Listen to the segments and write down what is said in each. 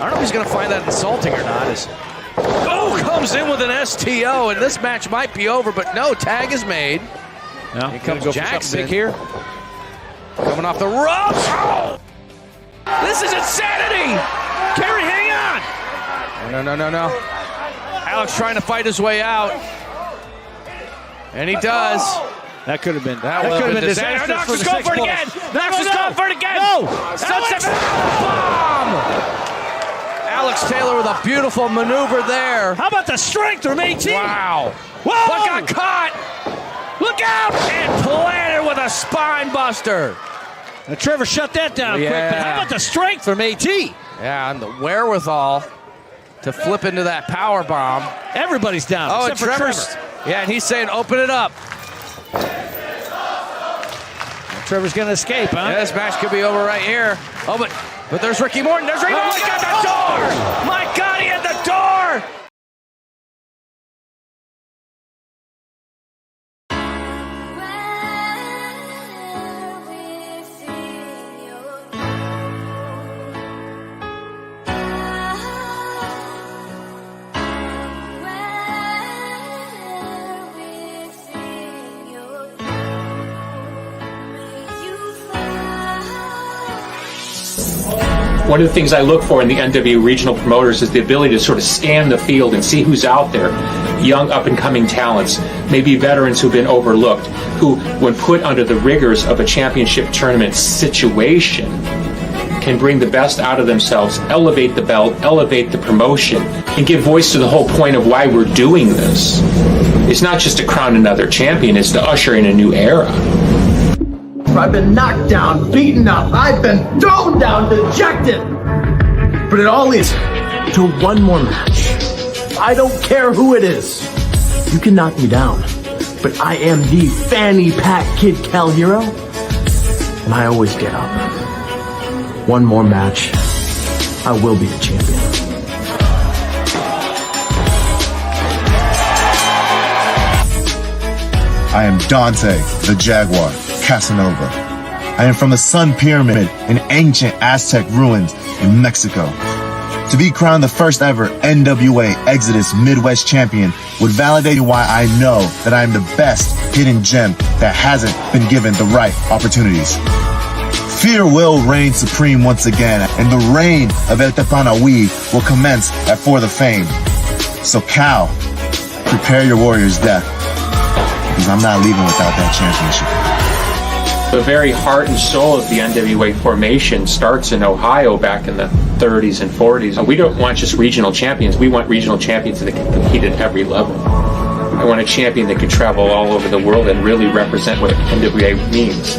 don't know if he's going to find that insulting or not. Comes in with an STO, and this match might be over, but no, tag is made. No, here comes Jackson. Big here. Coming off the ropes. Oh! This is insanity! Gary, hang on! No. Alex trying to fight his way out. And he does. That could have been. That could have been disastrous. Knox is going for it again. Knox is going for it again. No! Bomb! Alex Taylor with a beautiful maneuver there. How about the strength from AT? Wow. Whoa! But got caught. Look out! And planted with a spine buster. Now, Trevor shut that down quick, but how about the strength from AT? Yeah, and the wherewithal to flip into that power bomb. Everybody's down, except for Trevor. Yeah, and he's saying, open it up. Trevor's going to escape, huh? Yeah, this match could be over right here. Oh, but there's Ricky Morton. There's Ricky Morton at the door. My God, he at the door. One of the things I look for in the NWA regional promoters is the ability to sort of scan the field and see who's out there. Young up-and-coming talents, maybe veterans who've been overlooked, who, when put under the rigors of a championship tournament situation, can bring the best out of themselves, elevate the belt, elevate the promotion, and give voice to the whole point of why we're doing this. It's not just to crown another champion, it's to usher in a new era. I've been knocked down, beaten up, I've been thrown down, dejected. But it all leads to one more match. I don't care who it is. You can knock me down, but I am the fanny pack kid Kal Hero, and I always get up. One more match, I will be the champion. I am Dante, the Jaguar, Casanova. I am from the Sun Pyramid in ancient Aztec ruins in Mexico. To be crowned the first ever NWA Exodus Midwest Champion would validate why I know that I am the best hidden gem that hasn't been given the right opportunities. Fear will reign supreme once again, and the reign of El Tepanawi will commence at For the Fame. So Cal, prepare your warrior's death, because I'm not leaving without that championship. The very heart and soul of the NWA formation starts in Ohio back in the 30s and 40s. We don't want just regional champions. We want regional champions that can compete at every level. I want a champion that can travel all over the world and really represent what NWA means.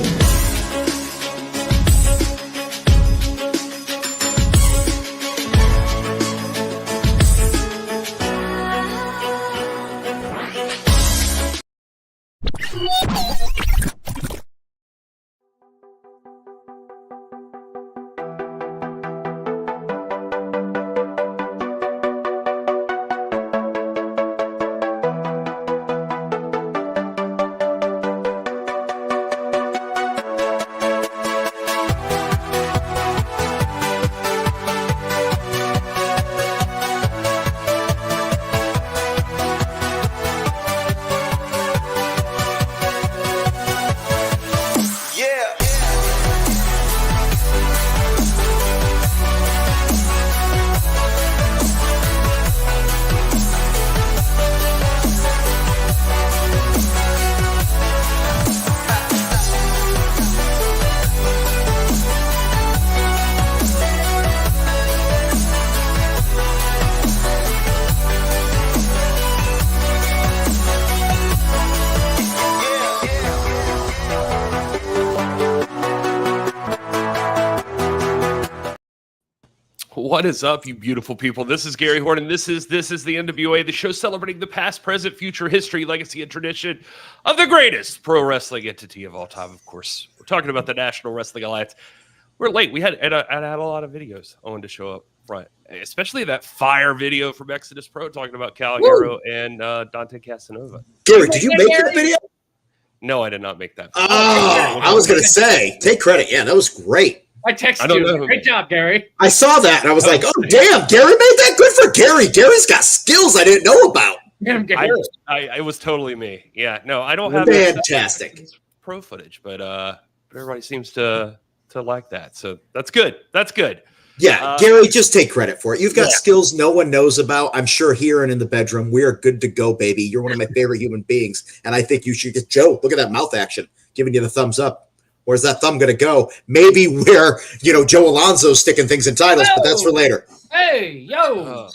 What is up, you beautiful people? This is Gary Horne, and this is the NWA, the show celebrating the past, present, future, history, legacy, and tradition of the greatest pro wrestling entity of all time. Of course, we're talking about the National Wrestling Alliance. We're late. I had a lot of videos I wanted to show up front, especially that fire video from Exodus Pro talking about Kal Hero and Dante Casanova. Gary, did you make that video? No, I did not make that. Oh, I was going to say, take credit. Yeah, that was great. I texted you. Great job, Gary. I saw that, and I was like, oh, damn, Gary made that. Good for Gary. Gary's got skills I didn't know about. It was totally me. Yeah, no, I don't have fantastic pro footage, but everybody seems to like that. So that's good. That's good. Yeah, Gary, just take credit for it. You've got skills no one knows about. I'm sure here and in the bedroom, we are good to go, baby. You're one of my favorite human beings, and I think you should get Joe. Look at that mouth action, giving you the thumbs up. Where's that thumb going to go? Maybe where, Joe Alonzo's sticking things in titles, but that's for later. Hey, yo.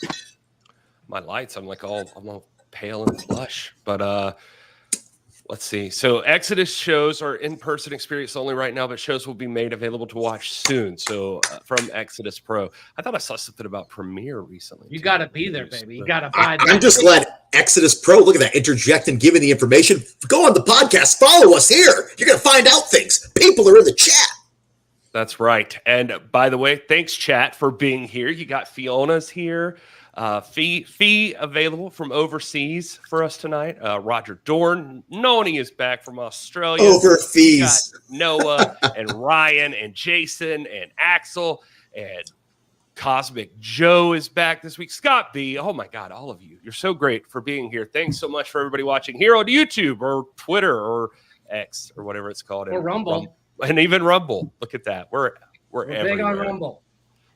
My lights, I'm all pale and blush. But let's see. So Exodus shows are in-person experience only right now, but shows will be made available to watch soon. So from Exodus Pro. I thought I saw something about Premiere recently. You got to be there, baby. You got to buy that. I'm just glad Exodus Pro, look at that, interjecting, giving the information. Go on the podcast, follow us here. You're going to find out things. People are in the chat. That's right. And by the way, thanks, chat, for being here. You got Fiona's here. Fee available from overseas for us tonight. Roger Dorn, Noni is back from Australia. Overseas. Noah and Ryan and Jason and Axel and Cosmic Joe is back this week. Scott B. Oh my God, all of you. You're so great for being here. Thanks so much for everybody watching here on YouTube or Twitter or X or whatever it's called. Or Rumble. And even Rumble. Look at that. We're big on Rumble.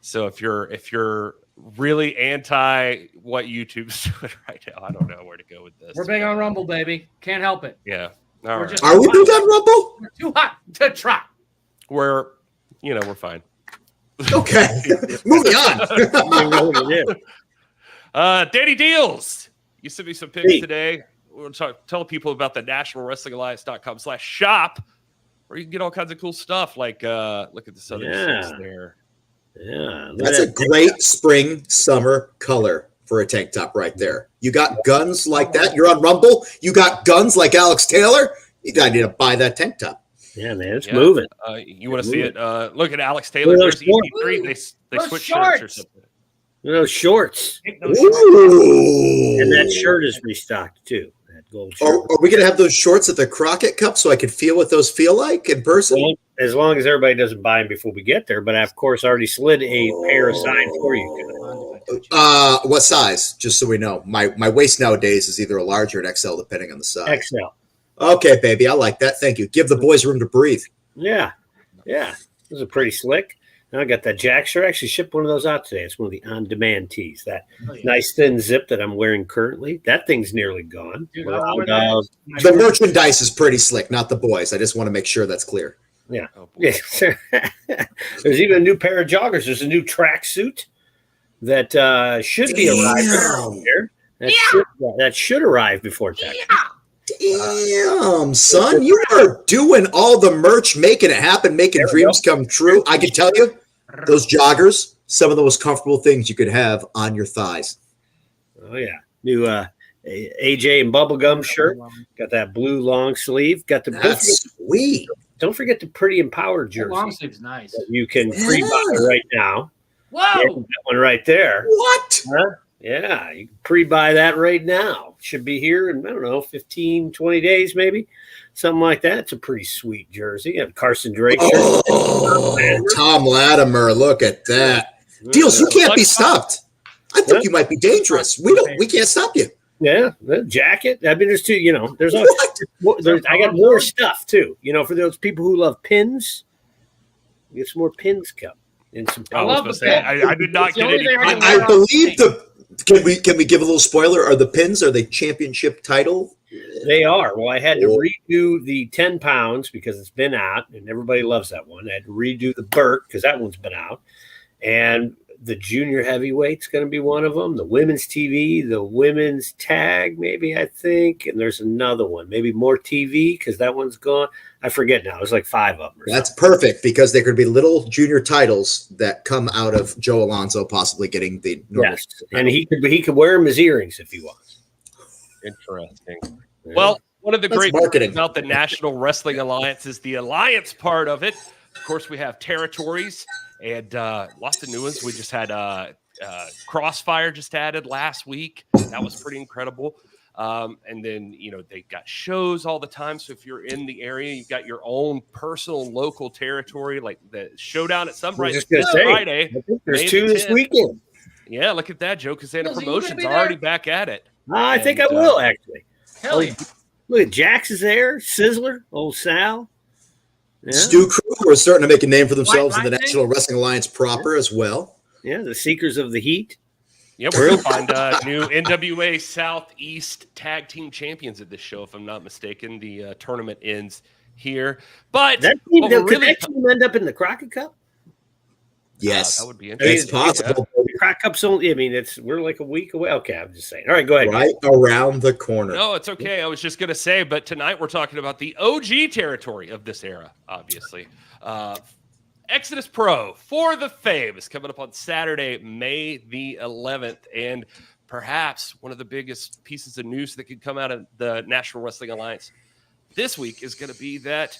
So if you're really anti what YouTube's doing right now, I don't know where to go with this. We're big on Rumble, baby. Can't help it. Yeah. Are we big on Rumble? We're too hot to try. We're fine. Okay. Moving on. Danny Dealz. You sent me some pics today. We'll tell people about the nationalwrestlingalliance.com/shop where you can get all kinds of cool stuff like look at this other shirts there. Yeah, that's a great spring summer color for a tank top right there. You got guns like that. You're on Rumble. You got guns like Alex Taylor. You got to buy that tank top. Yeah, man, it's moving. You want to see it? Look at Alex Taylor. There's EP3. They switch shirts or something. Those shorts. Ooh. And that shirt is restocked too. That gold shirt. Are we going to have those shorts at the Crockett Cup so I can feel what those feel like in person? Well, as long as everybody doesn't buy them before we get there. But I, of course, already slid a pair aside for you guys. What size? Just so we know. My waist nowadays is either a large or an XL, depending on the size. XL. Okay, baby. I like that. Thank you. Give the boys room to breathe. Yeah. Those are pretty slick. Now I got that Jack shirt. I actually shipped one of those out today. It's one of the on-demand tees. That nice thin zip that I'm wearing currently. That thing's nearly gone. Dude, the merchandise is pretty slick, not the boys. I just want to make sure that's clear. Yeah. There's even a new pair of joggers. There's a new track suit that should be arriving here. That should arrive before tax. Damn, son, you are doing all the merch, making it happen, making dreams come true. I can tell you, those joggers, some of the most comfortable things you could have on your thighs. Oh, yeah. New AJ and Bubblegum shirt. Got that blue long sleeve. Got the That's sweet. Don't forget the Pretty Empowered jersey. The long sleeve's nice. You can pre-buy right now. Whoa! Yeah, that one right there. What? Huh? Yeah, you can pre-buy that right now. Should be here in, 15, 20 days maybe. Something like that. It's a pretty sweet jersey. You have Carson Drake shirt. Oh, Tom Latimer, look at that. Dealz, you can't be stopped. I think you might be dangerous. We can't stop you. Yeah, the jacket. I mean, there's two, there's I got more stuff too. For those people who love pins, get some more pins come. And some I love the pins. I did not get any. I believe Can we give a little spoiler? Are they championship title? They are. Well, I had to redo the 10 pounds because it's been out and everybody loves that one. I had to redo the Burt because that one's been out. And the junior heavyweight's going to be one of them. The women's TV, the women's tag, maybe, I think. And there's another one, maybe more TV because that one's gone. I forget now. There's like 5 of them. That's perfect because there could be little junior titles that come out of Joe Alonzo possibly getting the normal. Yes. And he could wear them as earrings if he wants. Interesting. Yeah. Well, one of the great things about the National Wrestling Alliance is the alliance part of it. Of course, we have territories and lots of new ones. We just had Crossfire just added last week. That was pretty incredible. And then, they've got shows all the time. So if you're in the area, you've got your own personal local territory, like the showdown at Sunrise this Friday. I think there's 2 this weekend. Yeah, look at that, Joe. Casana Promotions already back at it. I think I will, actually. Hell yeah. Look at Jax is there. Sizzler, old Sal. Yeah. Stu Crew are starting to make a name for themselves in the National Wrestling Alliance proper as well. Yeah, the Seekers of the Heat. Yep, we're going to find new NWA Southeast Tag Team Champions at this show, if I'm not mistaken. The tournament ends here. But that team, could that team end up in the Crockett Cup? Yes. That would be interesting. It's possible. Yeah. The Crockett Cup's only, we're like a week away. Okay, I'm just saying. All right, go ahead. Right around the corner. No, it's okay. I was just going to say, but tonight we're talking about the OG territory of this era, obviously. Exodus Pro for the Fame is coming up on Saturday, May the 11th. And perhaps one of the biggest pieces of news that could come out of the National Wrestling Alliance this week is going to be that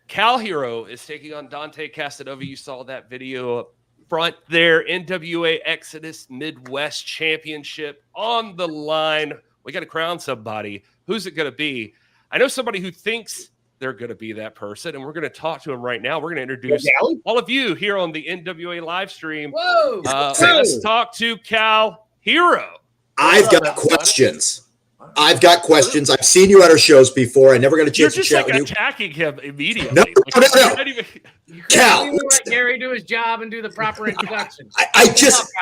Kal Hero is taking on Dante Casanova. You saw that video up front there. NWA Exodus Midwest Championship on the line. We got to crown somebody. Who's it going to be? I know somebody who thinks they're going to be that person, and we're going to talk to him right now. We're going to introduce all of you here on the NWA Livestream. Whoa! Let's talk to Kal Hero. I've got questions. I've seen you at our shows before. I never got a chance to chat with you. You're just attacking him immediately. No. Cal, let Gary do his job and do the proper introduction. I just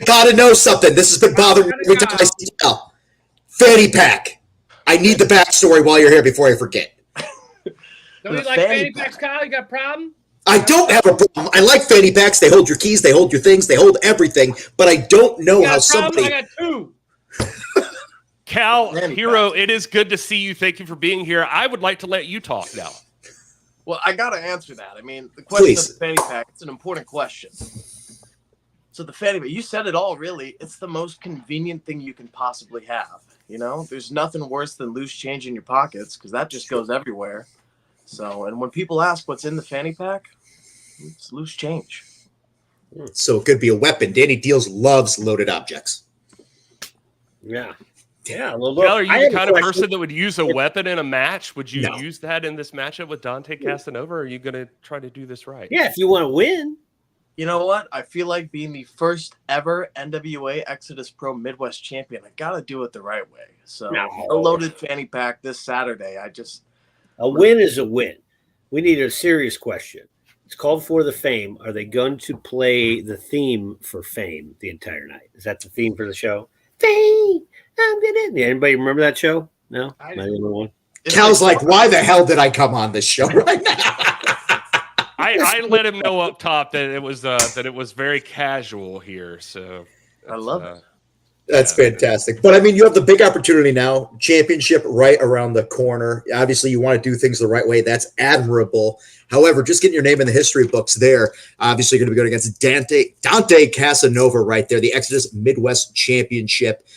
got to know something. This has been bothering me every time I see Cal. Fanny pack. I need the backstory while you're here before I forget. Don't you like fanny packs, Kyle? You got a problem? I don't have a problem. I like fanny packs. They hold your keys. They hold your things. They hold everything. But I don't know how somebody. I got 2. Kal Hero, it is good to see you. Thank you for being here. I would like to let you talk now. Well, I got to answer that. I mean, the question of the fanny pack, it's an important question. So the fanny pack, you said it all, really. It's the most convenient thing you can possibly have. There's nothing worse than loose change in your pockets because that just goes everywhere. So, and when people ask what's in the fanny pack, it's loose change. So it could be a weapon. Danny Dealz loves loaded objects. Yeah. Yeah. Well, Kal, are you the kind of person that would use a weapon in a match? Would you use that in this matchup with Dante Casanova? Or are you going to try to do this right? Yeah, if you want to win. You know what? I feel like being the first ever NWA Exodus Pro Midwest champion, I got to do it the right way. So a loaded fanny pack this Saturday. A win is a win. We need a serious question. It's called For the Fame. Are they going to play the theme for Fame the entire night? Is that the theme for the show? Fame. I'm gonna. Anybody remember that show? No, not even one. Cal's like, why the hell did I come on this show right now? I let him know up top that it was very casual here. So I love it. That's fantastic. But I mean, you have the big opportunity now, championship right around the corner. Obviously, you want to do things the right way. That's admirable. However, just getting your name in the history books there, obviously you're going to be going against Dante Casanova right there, the Exodus Midwest Championship.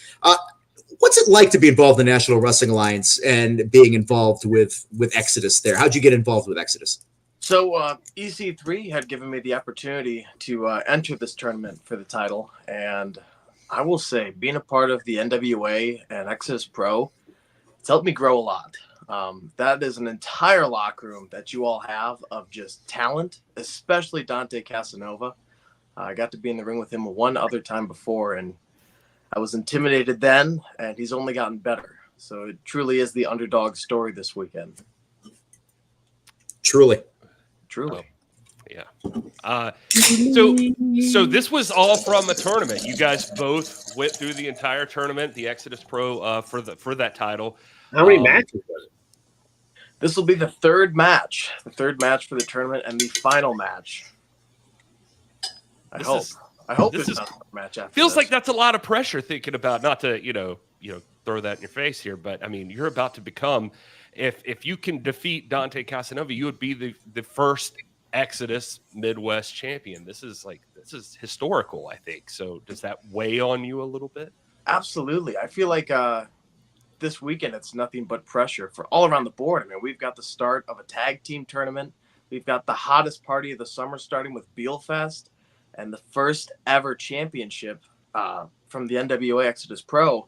What's it like to be involved in the National Wrestling Alliance and being involved with Exodus there? How'd you get involved with Exodus? So EC3 had given me the opportunity to enter this tournament for the title, and I will say, being a part of the NWA and Exodus Pro, it's helped me grow a lot. That is an entire locker room that you all have of just talent, especially Dante Casanova. I got to be in the ring with him one other time before, and I was intimidated then, and he's only gotten better. So it truly is the underdog story this weekend. Truly. Yeah. So this was all from a tournament. You guys both went through the entire tournament, the Exodus Pro for that title. How many matches was it? This will be the third match for the tournament and the final match. I hope this there's is not a match after feels this. like that's a lot of pressure thinking about, not to throw that in your face here, but I mean, you're about to become, if you can defeat Dante Casanova, you would be the first Exodus Midwest champion. This is historical, I think. So does that weigh on you a little bit? Absolutely. I feel like this weekend it's nothing but pressure for all around the board. I mean, we've got the start of a tag team tournament. We've got the hottest party of the summer starting with Beelfest, and the first ever championship from the NWA Exodus Pro.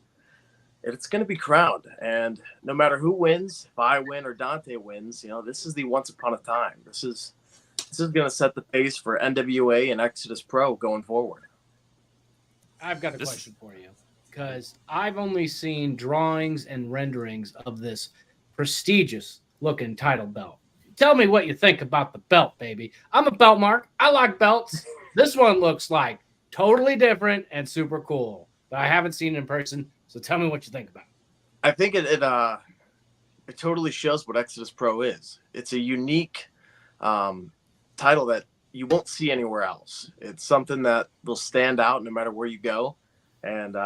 it's going to be crowned. And no matter who wins, if I win or Dante wins, this is the once upon a time. This is going to set the pace for NWA and Exodus Pro going forward. I've got a question for you, because I've only seen drawings and renderings of this prestigious looking title belt. Tell me what you think about the belt, baby. I'm a belt mark. I like belts. This one looks like totally different and super cool, but I haven't seen it in person. So tell me what you think about it. I think it totally shows what Exodus Pro is. It's a unique title that you won't see anywhere else. It's something that will stand out no matter where you go. And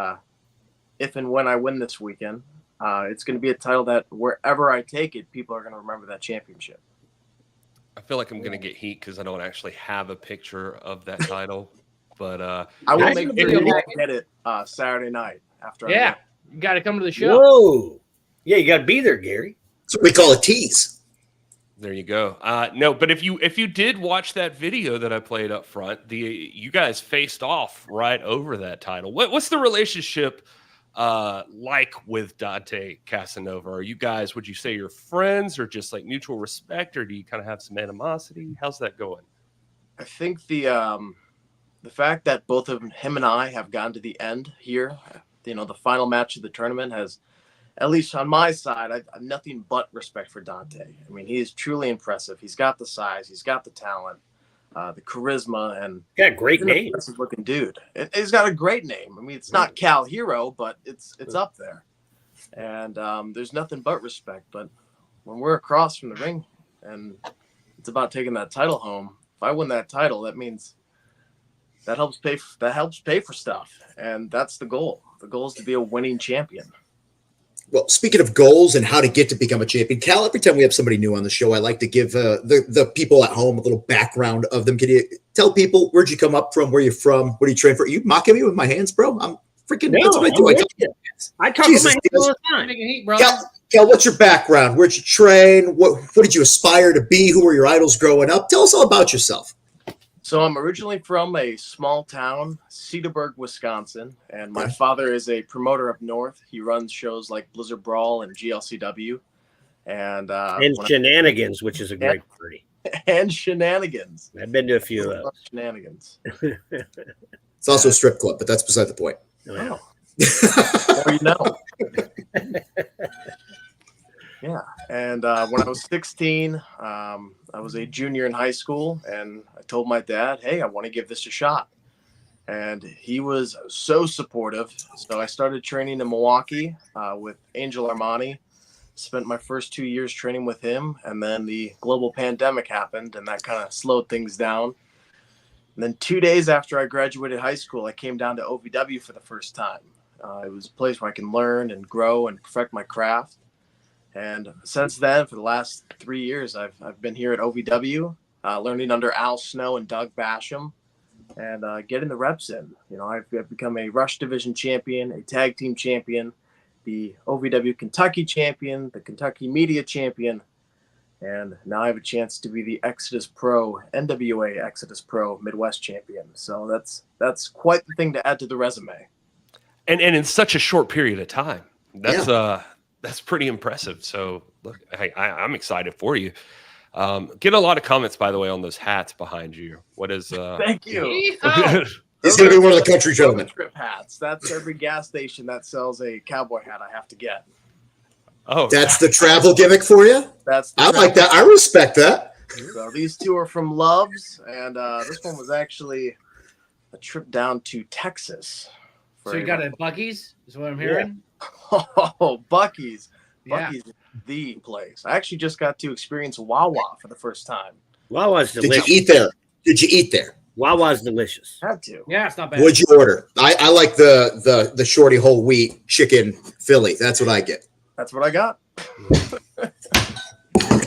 if and when I win this weekend, it's going to be a title that wherever I take it, people are going to remember that championship. I feel like I'm going to get heat because I don't actually have a picture of that title. But I will make sure you get it Saturday night after. Yeah, you got to come to the show. Whoa. Yeah, you got to be there, Gary. That's what we call a tease. There you go. No, but if you did watch that video that I played up front, you guys faced off right over that title. What's the relationship like with Dante Casanova? Are you guys, would you say you're friends or just like mutual respect, or do you kind of have some animosity? How's that going? I think the fact that both of him and I have gone to the end here, the final match of the tournament has, at least on my side, I have nothing but respect for Dante. I mean, he is truly impressive. He's got the size, he's got the talent, the charisma, and got a great name. Impressive looking dude. He's got a great name. I mean, it's not Kal Hero, but it's up there. And there's nothing but respect. But when we're across from the ring and it's about taking that title home, if I win that title, that means that helps pay for stuff, and that's the goal. The goal is to be a winning champion. Well, speaking of goals and how to get to become a champion, Kal, every time we have somebody new on the show, I like to give the people at home a little background of them. Can you tell people, where'd you come up from? Where you from? What do you train for? Are you mocking me with my hands, bro? I'm freaking. No, that's what I do. I talk with my hands all the time. Heat, bro. Kal, what's your background? Where'd you train? What did you aspire to be? Who were your idols growing up? Tell us all about yourself. So I'm originally from a small town, Cedarburg, Wisconsin, and my father is a promoter up north. He runs shows like Blizzard Brawl and GLCW, and Shenanigans, which is a great party. And Shenanigans. I've been to a few of those. Shenanigans. It's also a strip club, but that's beside the point. Oh. Yeah, and when I was 16, I was a junior in high school, and I told my dad, hey, I want to give this a shot. And he was so supportive. So I started training in Milwaukee with Angel Armani, spent my first 2 years training with him, and then the global pandemic happened, and that kind of slowed things down. And then 2 days after I graduated high school, I came down to OVW for the first time. It was a place where I can learn and grow and perfect my craft. And since then, for the last 3 years, I've been here at OVW, learning under Al Snow and Doug Basham, and getting the reps in. I've become a Rush Division champion, a tag team champion, the OVW Kentucky champion, the Kentucky Media champion, and now I have a chance to be the Exodus Pro, NWA Exodus Pro Midwest champion. So that's quite the thing to add to the resume. And in such a short period of time. That's pretty impressive. So look, I'm excited for you. Get a lot of comments, by the way, on those hats behind you. What is Thank you. He's going to be one of the country gentlemen. Trip hats. That's every gas station that sells a cowboy hat I have to get. Oh, that's the travel gimmick for you? I like that. I respect that. So these two are from Love's, and this one was actually a trip down to Texas. So you got it at Buc-ee's, is what I'm hearing? Yeah. Oh, Buc-ee's. Yeah. Buc-ee's is the place. I actually just got to experience Wawa for the first time. Wawa's delicious. Did you eat there? Wawa's delicious. Had to. Yeah, it's not bad. What'd you order? I like the shorty whole wheat chicken Philly. That's what I get. That's what I got.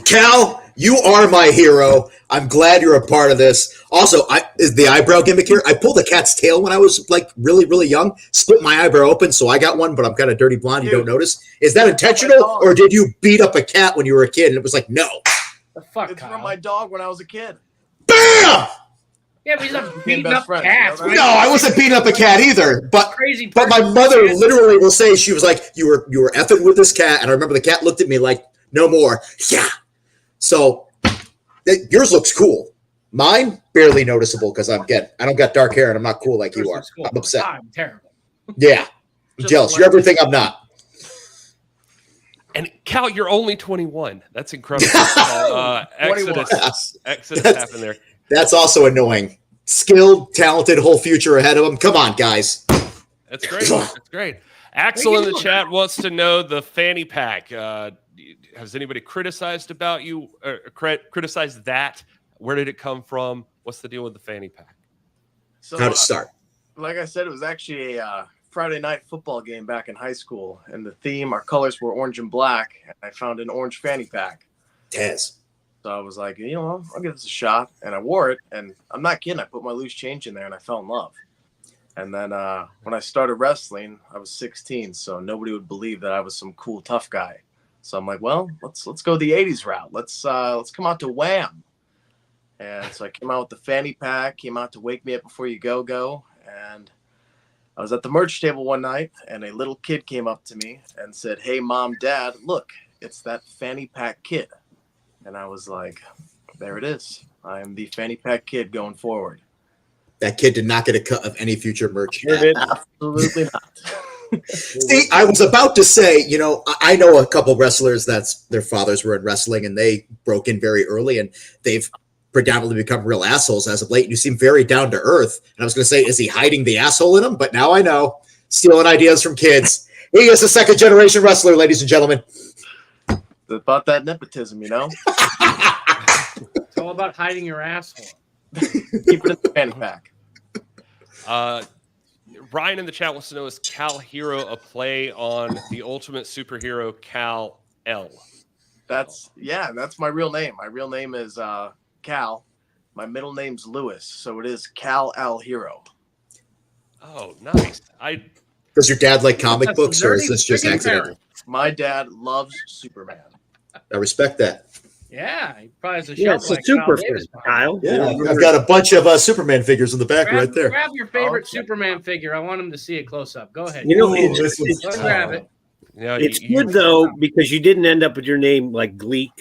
Kal, you are my hero. I'm glad you're a part of this. Also, is the eyebrow gimmick here? I pulled a cat's tail when I was like really, really young. Split my eyebrow open, so I got one, but I'm kind of dirty blonde. Dude, you don't notice. Is that intentional, or did you beat up a cat when you were a kid? And it was like, no. The fuck, it's Kyle. from my dog when I was a kid. Bam! Yeah, but he's not Being beating best up friends, cats. you know? No, I wasn't beating up a cat either. But Crazy. But my person. mother literally will say, she was like, you were effing with this cat. And I remember the cat looked at me like, no more. Yeah. So yours looks cool. Mine, barely noticeable because I don't got dark hair and I'm not cool like you are. Cool. I'm upset. I'm terrible. Yeah. I'm jealous. You're everything I'm not. And Cal, you're only 21. That's incredible. Exodus happened there. That's also annoying. Skilled, talented, whole future ahead of him. Come on, guys. That's great. That's great. Axel in the chat wants to know the fanny pack. Has anybody criticized about you? Criticized that? Where did it come from? What's the deal with the fanny pack? So, How'd it start? Like I said, it was actually a Friday night football game back in high school, and the theme, our colors were orange and black. And I found an orange fanny pack. Taz. So I was like, I'll give this a shot. And I wore it, and I'm not kidding. I put my loose change in there, and I fell in love. And then when I started wrestling, I was 16, so nobody would believe that I was some cool, tough guy. So I'm like, well, let's go the 80s route. Let's come out to Wham. And so I came out with the fanny pack, came out to Wake Me Up Before You Go. And I was at the merch table one night, and a little kid came up to me and said, hey, Mom, Dad, look, it's that fanny pack kid. And I was like, there it is. I am the fanny pack kid going forward. That kid did not get a cut of any future merch. Absolutely not. See, I was about to say, I know a couple wrestlers that's their fathers were in wrestling and they broke in very early and they've predominantly become real assholes as of late. You seem very down to earth. And I was going to say, is he hiding the asshole in him? But now I know. Stealing ideas from kids. He is a second generation wrestler, ladies and gentlemen. It's about that nepotism, It's all about hiding your asshole. Keep it in the fanny pack. Ryan in the chat wants to know, is Kal Hero a play on the ultimate superhero Kal L? That's my real name. My real name is Cal. My middle name's Lewis, so it is Kal Hero. Oh, nice. Does your dad like comic books, or is this just accidental? My dad loves Superman. I respect that. Yeah, he probably has a Yeah, show. it's a super fan, Kyle. Yeah, I've got a bunch of Superman figures in the back right there. Grab your favorite Superman figure. I want him to see it close up. Go ahead. It's grab it. Yeah, it's good though because you didn't end up with your name like Gleek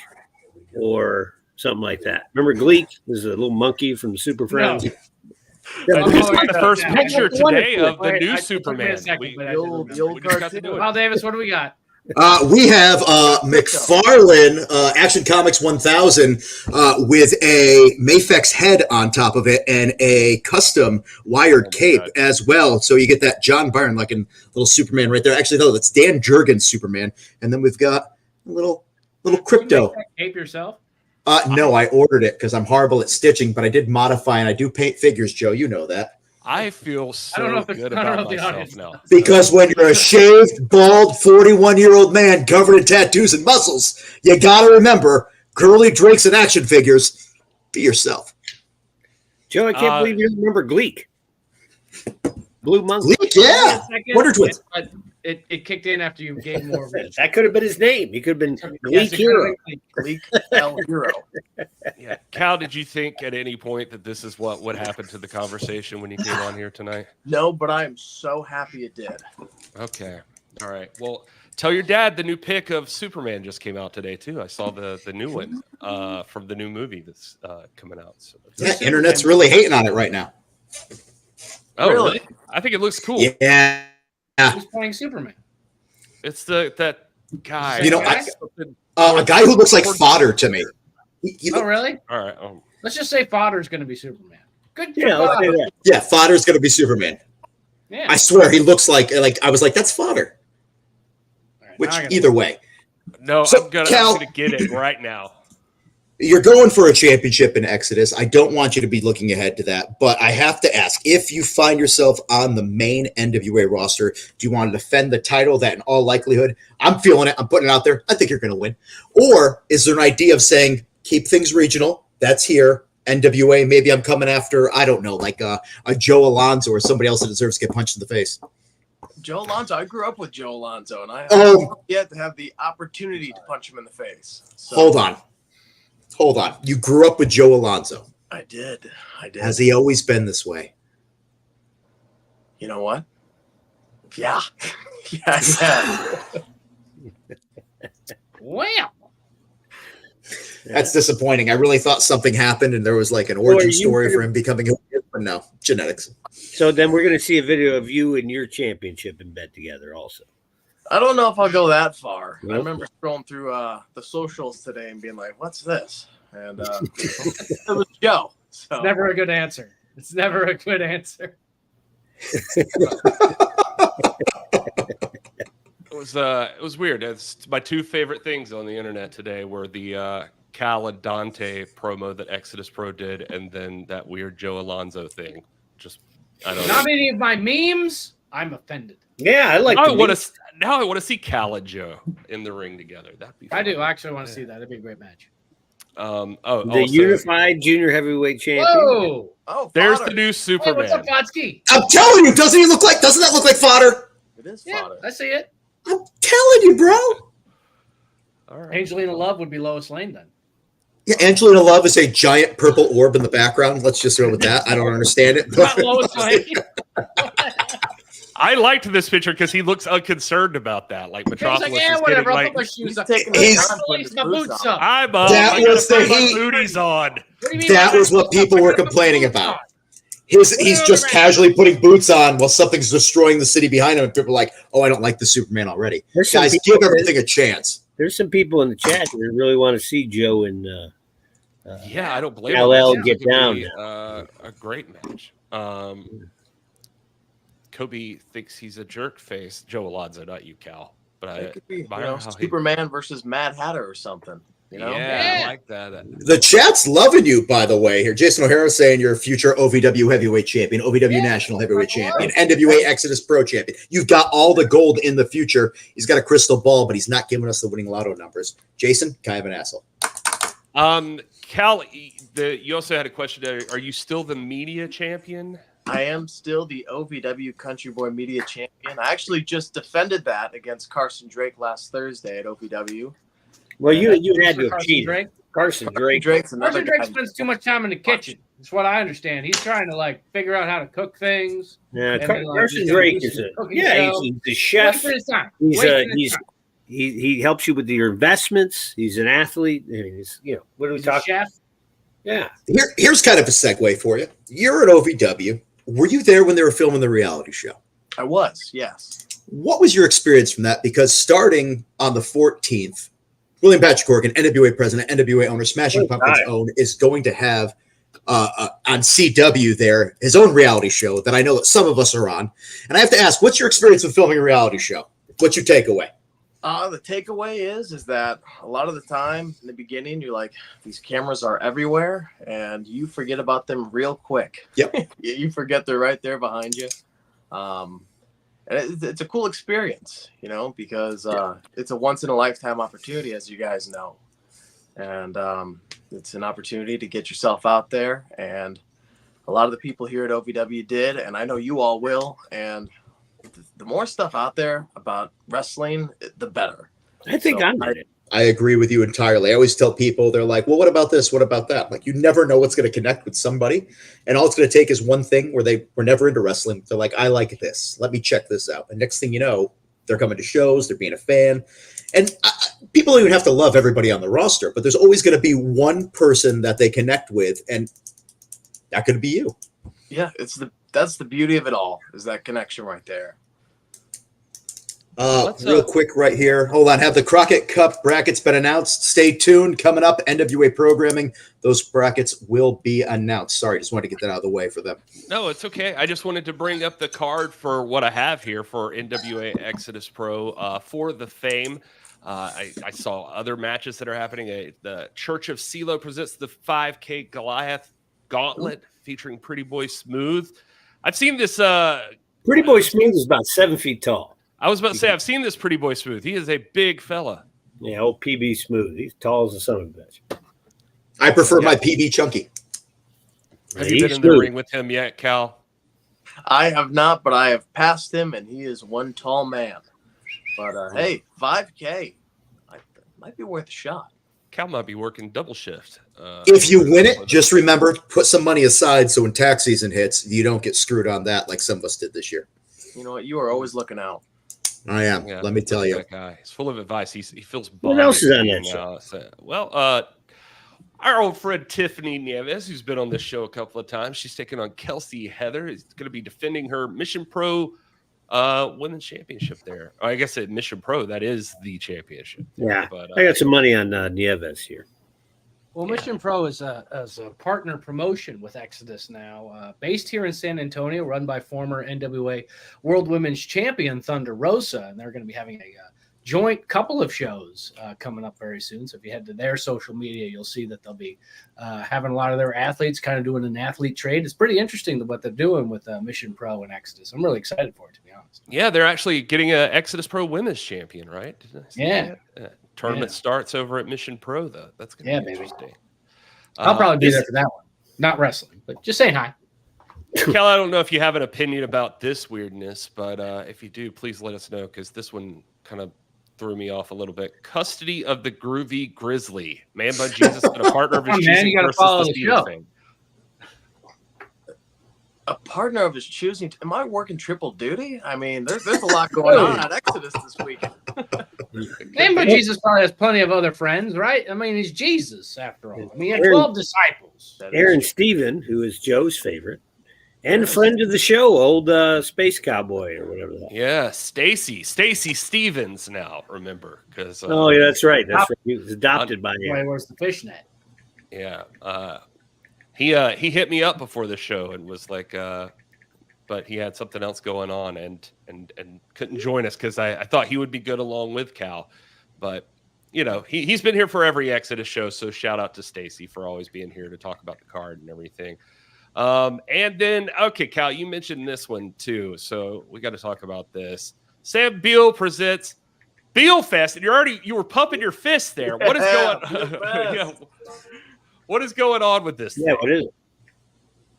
or something like that. Remember Gleek was a little monkey from Super Friends. I just got the first picture today of the new Superman. Well, Davis, what do we got? We have McFarlane Action Comics 1000 with a Mafex head on top of it and a custom wired cape as well. So you get that John Byrne looking little Superman right there. Actually, no, that's Dan Jurgens Superman. And then we've got a little crypto. You make that cape yourself? No, I ordered it because I'm horrible at stitching, but I did modify and I do paint figures, Joe. You know that. I feel so good about myself now. Because when you're a shaved, bald, 41-year-old man covered in tattoos and muscles, you got to remember, girly drinks and action figures, be yourself. Joe, I can't believe you remember Gleek. Blue Monkey. Gleek, yeah. Wonder Twins. But it kicked in after you gave more of it. That could have been his name. He could have been Gleek Hero. Gleek Hero. Yeah. Cal, did you think at any point that this is what would happen to the conversation when you came on here tonight? No, but I am so happy it did. Okay. All right. Well, tell your dad the new pic of Superman just came out today, too. I saw the new one from the new movie that's coming out. So yeah, internet's really hating on it right now. Oh, really? I think it looks cool. Yeah. Who's playing Superman? It's that guy. You know, a guy who looks like fodder to me. Oh, really? All right. Let's just say Fodder's going to be Superman. Good. Yeah, Fodder's going to be Superman. Yeah. I swear he looks like I was like, that's Fodder. Right, Which either way. No, So, I'm gonna get it right now. You're going for a championship in Exodus. I don't want you to be looking ahead to that, but I have to ask, if you find yourself on the main NWA roster, do you want to defend the title that in all likelihood, I'm feeling it, I'm putting it out there, I think you're going to win? Or is there an idea of saying, keep things regional, that's here, NWA, maybe I'm coming after, I don't know, like a Joe Alonzo or somebody else that deserves to get punched in the face? Joe Alonzo, I grew up with Joe Alonzo, and I have yet to have the opportunity to punch him in the face. So. Hold on. You grew up with Joe Alonzo. I did. Has he always been this way? You know what? Yeah. Yeah. Well, That's disappointing. I really thought something happened and there was like an origin story for him becoming who he is, but no, genetics. So then we're going to see a video of you and your championship in bed together also. I don't know if I'll go that far. Nope. I remember scrolling through the socials today and being like, what's this? And it was Joe. So. never a good answer. It's never a good answer. It was weird. It's my two favorite things on the internet today were the Kal and Dante promo that Exodus Pro did, and then that weird Joe Alonzo thing. Just I don't know. Not any of my memes. I'm offended. Yeah, I like. Now I want to see Kal and Joe in the ring together. That'd be fun. I do. I actually want to see that. It'd be a great match. The unified junior heavyweight champion. Whoa! Oh, there's fodder. the new Hey, Superman. what's up, Fodsky? I'm telling you, doesn't that look like fodder? It is Yeah, fodder. I see it. I'm telling you, bro. All right. Angelina Love would be Lois Lane then. Yeah, Angelina Love is a giant purple orb in the background. Let's just go with that. I don't understand it. Not Lois Lane. I liked this picture because he looks unconcerned about that. Like He's Metropolis like, yeah, is whatever. getting I'll like, put my shoes up. taking He's- time to put Lace his my boots boots on. up. I'm up. That I gotta was the put my heat. booties on. What do you mean That by was what boots up? people I were gotta put my complaining boots about. on. He's just casually putting boots on while something's destroying the city behind him, and people are like, "Oh, I don't like the Superman already." There's some Guys, people- give everything a chance. There's some people in the chat that really want to see Joe and Yeah, I don't blame LL him. get It could down be, a great match. Kobe thinks he's a jerk face. Joe Alonzo, not you, Cal. But I It could be, admire how he. Superman versus Mad Hatter or something. You know? Yeah, Yeah. I like that. The chat's loving you, by the way. Here, Jason O'Hara saying you're a future OVW heavyweight champion, OVW national heavyweight champion, NWA Exodus Pro champion. You've got all the gold in the future. He's got a crystal ball, but he's not giving us the winning lotto numbers. Jason, kind of an asshole. Cal, you also had a question. Are you still the media champion? I am still the OVW Country Boy Media Champion. I actually just defended that against Carson Drake last Thursday at OVW. well, you had to have Carson cheated. Drake. Carson Drake. Drake's another Carson Drake guy. spends too much time in the kitchen. That's what I understand. He's trying to like figure out how to cook things. Yeah, And then, like, Carson he's Drake gonna is do a some cooking show. he's a chef. Wasting his time. He's Wasting his time. he helps you with your investments. He's an athlete. And he's what are we He's a talking? chef. Yeah, Here's kind of a segue for you. You're at OVW. Were you there when they were filming the reality show? I was, yes. What was your experience from that? Because starting on the 14th, William Patrick Corgan, NWA president, NWA owner, Smashing Pumpkins own, is going to have on CW there his own reality show that I know that some of us are on. And I have to ask, what's your experience with filming a reality show? What's your takeaway? The takeaway is that a lot of the time in the beginning, you're like, these cameras are everywhere, and you forget about them real quick. Yep. You forget they're right there behind you. And it's a cool experience, because it's a once-in-a-lifetime opportunity, as you guys know. And it's an opportunity to get yourself out there. And a lot of the people here at OVW did, and I know you all will. And the more stuff out there about wrestling, the better. I think I'm in it. I agree with you entirely. I always tell people, they're like, well, what about this? What about that? Like, you never know what's going to connect with somebody. And all it's going to take is one thing where they were never into wrestling. They're like, I like this. Let me check this out. And next thing you know, they're coming to shows. They're being a fan. And people don't even have to love everybody on the roster, but there's always going to be one person that they connect with. And that could be you. Yeah, that's the beauty of it all, is that connection right there. Real quick right here. Hold on. Have the Crockett Cup brackets been announced? Stay tuned. Coming up, NWA programming. Those brackets will be announced. Sorry, just wanted to get that out of the way for them. No, it's okay. I just wanted to bring up the card for what I have here for NWA Exodus Pro for the Fame. I saw other matches that are happening. The Church of CeeLo presents the 5K Goliath Gauntlet featuring Pretty Boy Smooth. I've seen this. Pretty Boy Smooth is about 7 feet tall. I was about to say, I've seen this Pretty Boy Smooth. He is a big fella. Yeah, old PB Smooth. He's tall as a son of a bitch. I prefer my PB Chunky. Have you been in the ring with him yet, Cal? I have not, but I have passed him, and he is one tall man. But hey, 5K might be worth a shot. Cal might be working double shift. If you win it, just remember, put some money aside so when tax season hits, you don't get screwed on that like some of us did this year. You know what? You are always looking out. I am. Yeah, Let me tell you. that guy. He's full of advice. He feels What else is on that show? So, well, our old friend Tiffany Nieves, who's been on this show a couple of times, she's taking on Kelsey Heather. Is going to be defending her Mission Pro women's championship there. I guess at Mission Pro, that is the championship. Yeah, but I got some money on Nieves here. Well, Mission Pro is a partner promotion with Exodus now, based here in San Antonio, run by former NWA World Women's Champion Thunder Rosa, and they're going to be having a joint couple of shows coming up very soon. So if you head to their social media, you'll see that they'll be having a lot of their athletes kind of doing an athlete trade. It's pretty interesting what they're doing with Mission Pro and Exodus. I'm really excited for it, to be honest. Yeah, they're actually getting an Exodus Pro women's champion, right? Yeah. Tournament starts over at Mission Pro, though. That's going to be interesting. I'll probably be there for that one. Not wrestling, but just saying hi. Cal, I don't know if you have an opinion about this weirdness, but if you do, please let us know, because this one kind of threw me off a little bit. Custody of the Groovy Grizzly. Man by Jesus and a partner of his choosing you gotta versus follow the the show. fame. A partner of his choosing. Am I working triple duty? I mean, there's a lot going on at Exodus this weekend. And but Jesus probably has plenty of other friends, right? I mean, he's Jesus after all. I mean, he had 12 disciples. Aaron Steven, who is Joe's favorite, and a friend of the show, old Space Cowboy or whatever that. Yeah, Stacy Stevens now, remember. Because oh, yeah, that's right. That's right. He was adopted by Why him. where's the fishnet? Yeah. He hit me up before the show and was like, but he had something else going on and couldn't join us because I thought he would be good along with Cal. But, you know, he's been here for every Exodus show, so shout out to Stacy for always being here to talk about the card and everything. And then, okay, Cal, you mentioned this one too, so we got to talk about this. Sam Beal presents Beal Fest, and you were pumping your fist there. What is going what is going on with this? Yeah, what is it?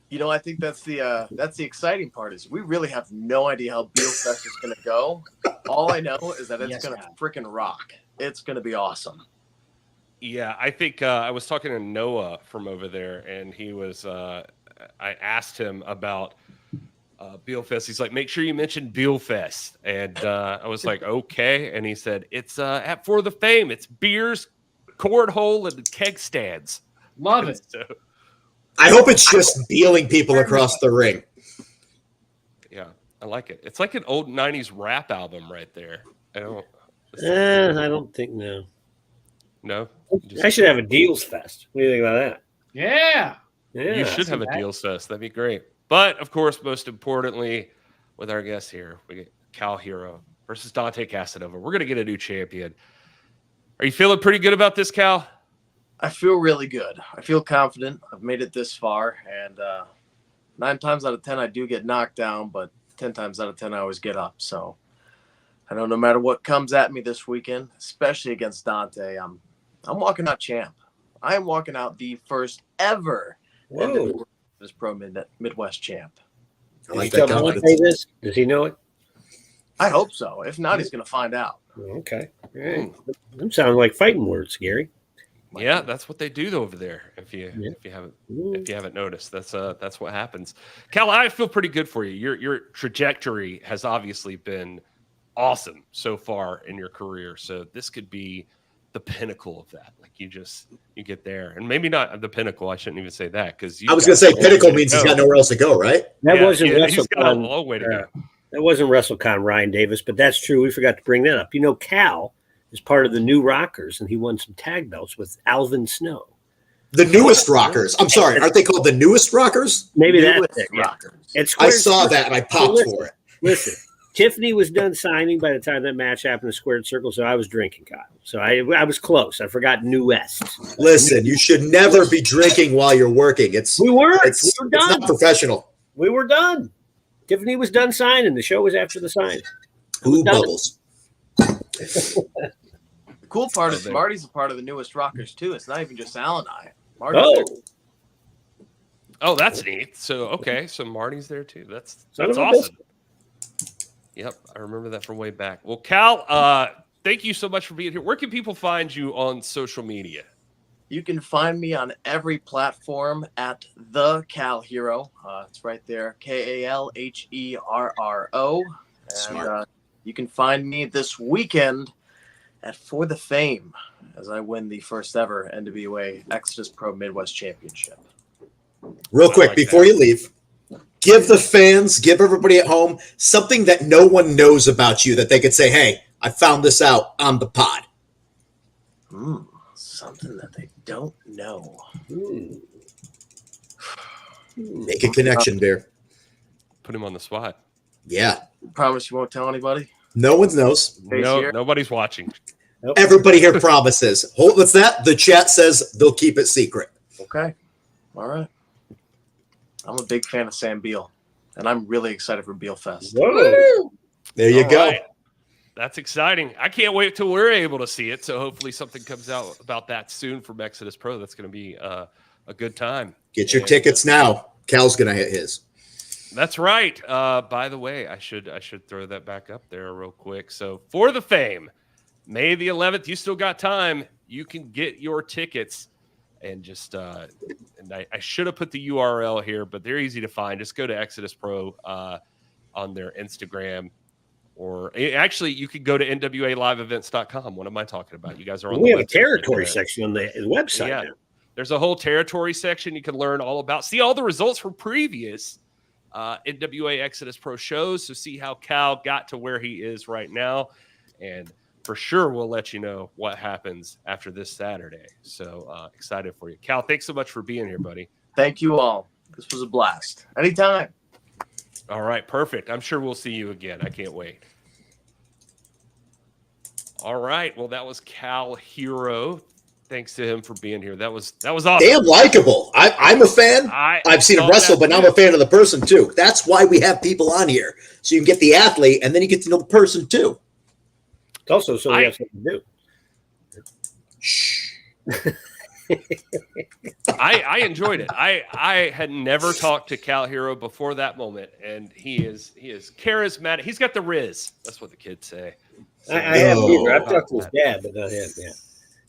You know, I think that's the exciting part is we really have no idea how Beal Fest is going to go. All I know is that it's going to freaking rock. It's going to be awesome. Yeah, I think I was talking to Noah from over there, and he was. I asked him about Beal Fest. He's like, "Make sure you mention Beal Fest," and I was like, "Okay." And he said, "It's at For the Fame. It's beers, cornhole, and keg stands." Love it. So, I hope it's just beeling people across the ring. yeah, I like it. It's like an old '90s rap album right there. I don't think no. No, I should have a Dealz Fest. What do you think about that? Yeah. Yeah, you should have a Dealz Fest. That'd be great. But of course, most importantly, with our guest here, we get Kal Hero versus Dante Casanova. We're gonna get a new champion. Are you feeling pretty good about this, Cal? I feel really good. I feel confident. I've made it this far, and 9 times out of 10 I do get knocked down, but 10 times out of 10 I always get up. So I know no matter what comes at me this weekend, especially against Dante, I'm walking out champ. I am walking out the first ever NWA Pro Midwest champ. I like that confidence. This? Does he know it? I hope so. If not, he's going to find out. Okay. Hey, them sound like fighting words, Gary. Yeah, that's what they do over there. If you haven't noticed, that's what happens. Cal, I feel pretty good for you. Your trajectory has obviously been awesome so far in your career. So this could be the pinnacle of that. Like you get there, and maybe not the pinnacle. I shouldn't even say that because I was going to say pinnacle means he's got nowhere else to go, right? That wasn't he's got a long way to go. That wasn't WrestleCon, Ryan Davis, but that's true. We forgot to bring that up. You know, Cal is part of the New Rockers, and he won some tag belts with Alvin Snow. The newest Rockers. I'm sorry, aren't they called the newest Rockers? Maybe that's Newest it. Yeah. Rockers. I saw that and I popped for it. Listen, Tiffany was done signing by the time that match happened in Squared Circle, so I was drinking, Kyle. So I was close. I forgot New West. Listen, you should never be drinking while you're working. We weren't. It's We were done. not professional. We were done. Tiffany was done signing. The show was after the sign. Ooh, bubbles. The cool part is Marty's a part of the newest Rockers too. It's not even just Al and I. Marty's there. Oh, that's neat. So okay, so Marty's there too. That's Son of a awesome. Yep, I remember that from way back. Well, Cal, thank you so much for being here. Where can people find you on social media? You can find me on every platform at the Kal Hero. It's right there, KALHERRO. And you can find me this weekend at For the Fame as I win the first ever NWA Exodus Pro Midwest Championship. Real quick, before you leave, give the fans, give everybody at home something that no one knows about you that they could say, hey, I found this out on the pod. Something that they don't know. Make a connection, Bear. Put him on the spot. Yeah. Promise you won't tell anybody? No one knows. No, nobody's watching. Nope. Everybody here promises. What's that? The chat says they'll keep it secret. Okay. All right. I'm a big fan of Sam Beal, and I'm really excited for Beal Fest. Whoa. There you go. Right. That's exciting. I can't wait till we're able to see it. So hopefully something comes out about that soon from Exodus Pro. That's going to be a good time. Get your tickets now. Cal's going to hit his. That's right. By the way, I should throw that back up there real quick. So For the Fame, May the 11th, you still got time. You can get your tickets. And just and I should have put the URL here, but they're easy to find. Just go to Exodus Pro on their Instagram, or actually you could go to NWALiveEvents.com. What am I talking about? You guys are on. We the have a territory section on the website. Yeah, now. There's a whole territory section you can learn all about. See all the results from previous NWA Exodus Pro shows. So see how Kal got to where he is right now, and for sure, we'll let you know what happens after this Saturday. So excited for you. Kal, thanks so much for being here, buddy. Thank you all. This was a blast. Anytime. All right, perfect. I'm sure we'll see you again. I can't wait. All right. Well, that was Kal Hero. Thanks to him for being here. That was awesome. Damn likable. I'm a fan. I've seen him wrestle, but now I'm a fan of the person too. That's why we have people on here. So you can get the athlete and then you get to know the person too. It's also so we have something to do. Shh. I enjoyed it. I had never talked to Kal Hero before that moment, and he is charismatic. He's got the Riz. That's what the kids say. So, I haven't either. I've talked to his dad, but not him. Yeah.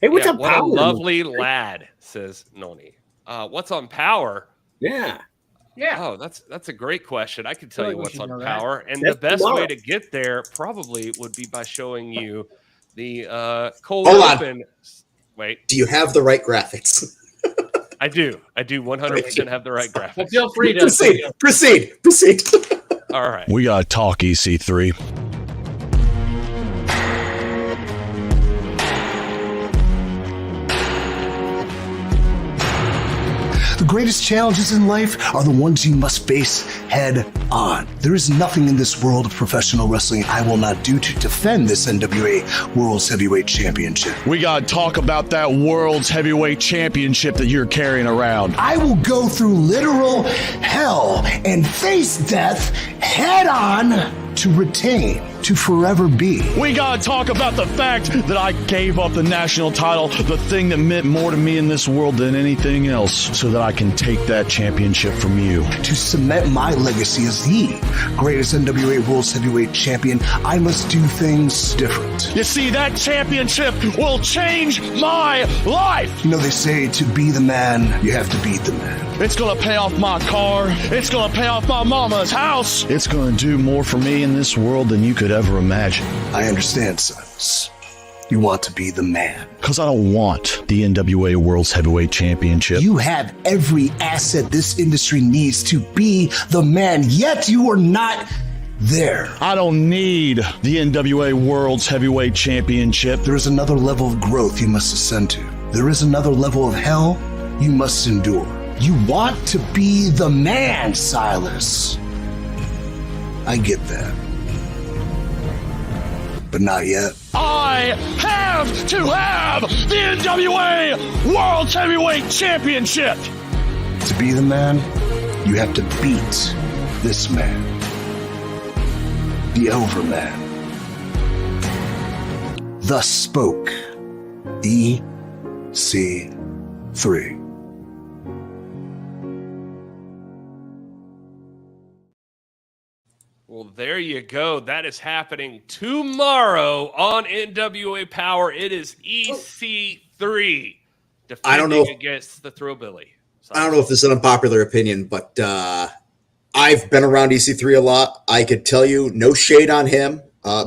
Hey, what's on what Power? A lovely lad, says Noni. What's on Power? Yeah. Yeah. Oh, that's a great question. I can tell you what's on know that. Power, and That's the best tomorrow. way to get there probably would be by showing you the cold Hold on. open. Wait, Do you have the right graphics? I do 100% have the right graphics. But feel free to Proceed. All right. We gotta talk, EC3. The greatest challenges in life are the ones you must face head on. There is nothing in this world of professional wrestling I will not do to defend this NWA World's Heavyweight Championship. We gotta talk about that World's Heavyweight Championship that you're carrying around. I will go through literal hell and face death head on to retain, to forever be. We gotta talk about the fact that I gave up the national title, the thing that meant more to me in this world than anything else, so that I can take that championship from you. To cement my legacy as the greatest NWA World's Heavyweight Champion, I must do things different. You see, that championship will change my life. You know, they say to be the man, you have to beat the man. It's gonna pay off my car. It's gonna pay off my mama's house. It's gonna do more for me in this world than you could ever imagine. I understand, Silas. You want to be the man. Because I don't want the NWA World's Heavyweight Championship. You have every asset this industry needs to be the man, yet you are not there. I don't need the NWA World's Heavyweight Championship. There is another level of growth you must ascend to. There is another level of hell you must endure. You want to be the man, Silas. I get that. But not yet. I have to have the NWA World's Heavyweight Championship. To be the man, you have to beat this man. The Overman. Thus spoke EC3. Well, there you go. That is happening tomorrow on NWA Power. It is EC3 I don't know against the Thrillbilly. I don't know if this is an unpopular opinion, but I've been around EC3 a lot. I could tell you, no shade on him.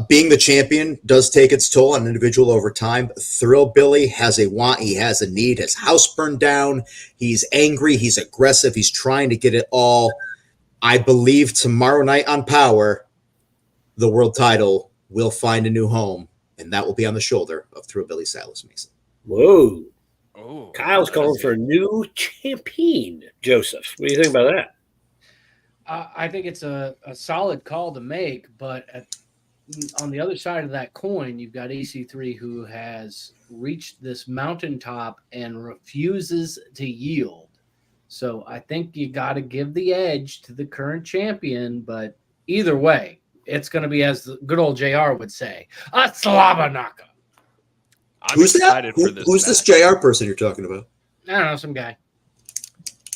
Being the champion does take its toll on an individual over time. Thrillbilly has a want, he has a need. His house burned down. He's angry. He's aggressive. He's trying to get it all. I believe tomorrow night on Power, the world title will find a new home, and that will be on the shoulder of Thrillbilly Silas Mason. Whoa. Oh, Kyle's calling for a new champion. Joseph, what do you think about that? I think it's a solid call to make, but on the other side of that coin, you've got EC3 who has reached this mountaintop and refuses to yield. So I think you got to give the edge to the current champion, but either way, it's going to be, as the good old JR would say, a Slabanaka. Who's that? Who's this JR person you're talking about? I don't know, some guy.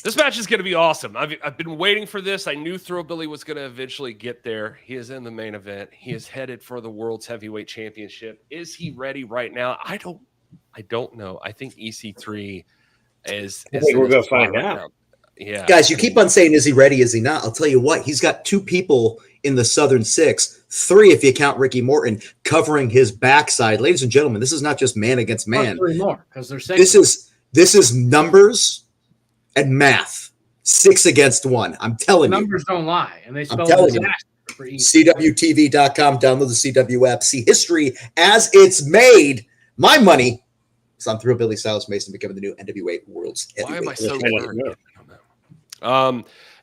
This match is going to be awesome. I've been waiting for this. I knew Thrillbilly was going to eventually get there. He is in the main event. He is headed for the World's Heavyweight Championship. Is he ready right now? I don't know. I think EC3 is. I think we're going to find out. Yeah, guys, you keep on saying, "Is he ready? Is he not?" I'll tell you what. He's got 2 people in the Southern Six, 3 if you count Ricky Morton, covering his backside. Ladies and gentlemen, this is not just man against man. 3 more because they're 6. This is numbers and math. 6 against 1. I'm telling you. Numbers don't lie, and they spell disaster for CWTV.com. Download the CW app. See history as it's made. My money is on Thrillbilly Silas Mason becoming the new NWA World's Heavyweight. Why am I so worried?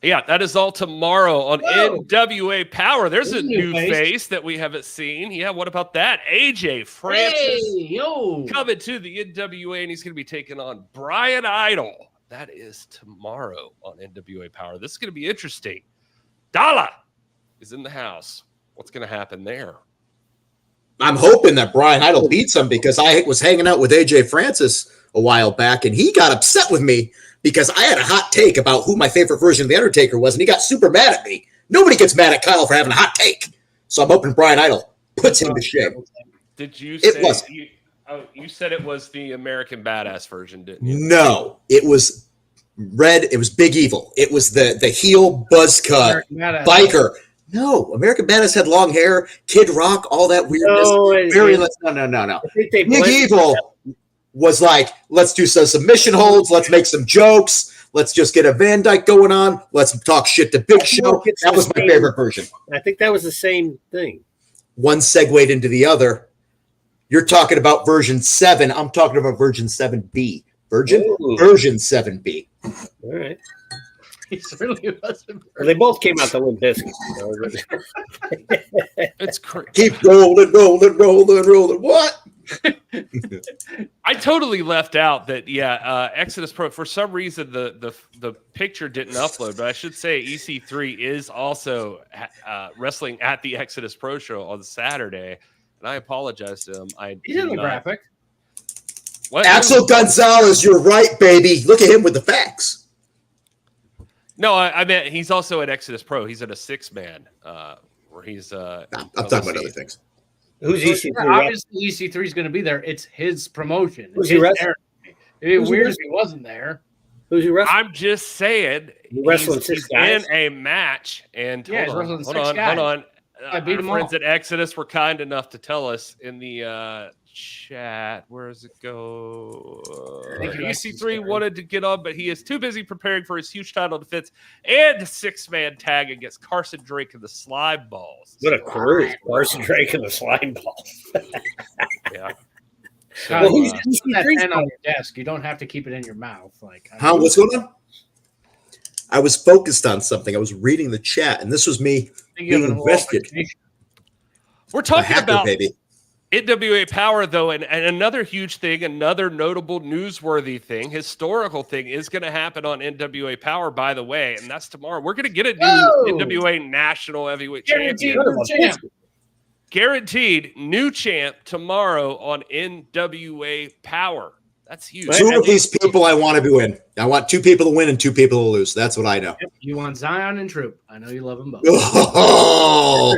Yeah, that is all tomorrow on NWA Power. There's a new face that we haven't seen. Yeah, what about that? AJ Francis coming to the NWA, and he's going to be taking on Brian Idol. That is tomorrow on NWA Power. This is going to be interesting. Dala is in the house. What's going to happen there? I'm hoping that Brian Idol beats him, because I was hanging out with AJ Francis a while back, and he got upset with me because I had a hot take about who my favorite version of The Undertaker was, and he got super mad at me. Nobody gets mad at Kyle for having a hot take. So I'm hoping Brian Idol puts him to shame. Did you say you said it was the American Badass version, didn't you? No, it was Red. It was Big Evil. It was the heel buzz cut biker. No, American Badass had long hair, Kid Rock, all that weirdness. No. Big Evil was like, let's do some submission holds, let's make some jokes, let's just get a Van Dyke going on, let's talk shit to Big Show. That was my favorite version. I think that was the same thing. One segued into the other. You're talking about version 7. I'm talking about version 7B. Version 7B. All right. He certainly wasn't. Well, they both came out the Limp Bizkit. It's crazy. Keep rolling. What? I totally left out that. Exodus Pro, for some reason the picture didn't upload, but I should say EC3 is also wrestling at the Exodus Pro show on Saturday, and I apologize to him. He's in the graphic. What? Axel Gonzalez, you're right, baby. Look at him with the facts. No, I meant he's also at Exodus Pro. He's at a 6-man where he's. I'm talking about other things. Who's EC3? Obviously, EC3 is going to be there. It's his promotion. Who's he wrestling? It'd be weird if he wasn't there. Who's he wrestling? I'm just saying. He's in a match. And hold on. I beat him friends all. at Exodus were kind enough to tell us in the chat. Where does it go? EC3 wanted to get on, but he is too busy preparing for his huge title defense and 6-man tag against Carson Drake and the Slime Balls. What a career. Carson Drake and the Slime Balls. Yeah. Well, who's that pen on your desk? You don't have to keep it in your mouth. What's going on? I was focused on something. I was reading the chat, and this was me being invested. We're talking about baby. NWA Power, though, and another huge thing, another notable newsworthy thing, historical thing is going to happen on NWA Power, by the way, and that's tomorrow. We're going to get a new NWA National Heavyweight Champion. Guaranteed new champ tomorrow on NWA Power. That's huge. 2 of these people I want to win. I want 2 people to win and 2 people to lose. That's what I know. You want Zion and Troop. I know you love them both. Oh,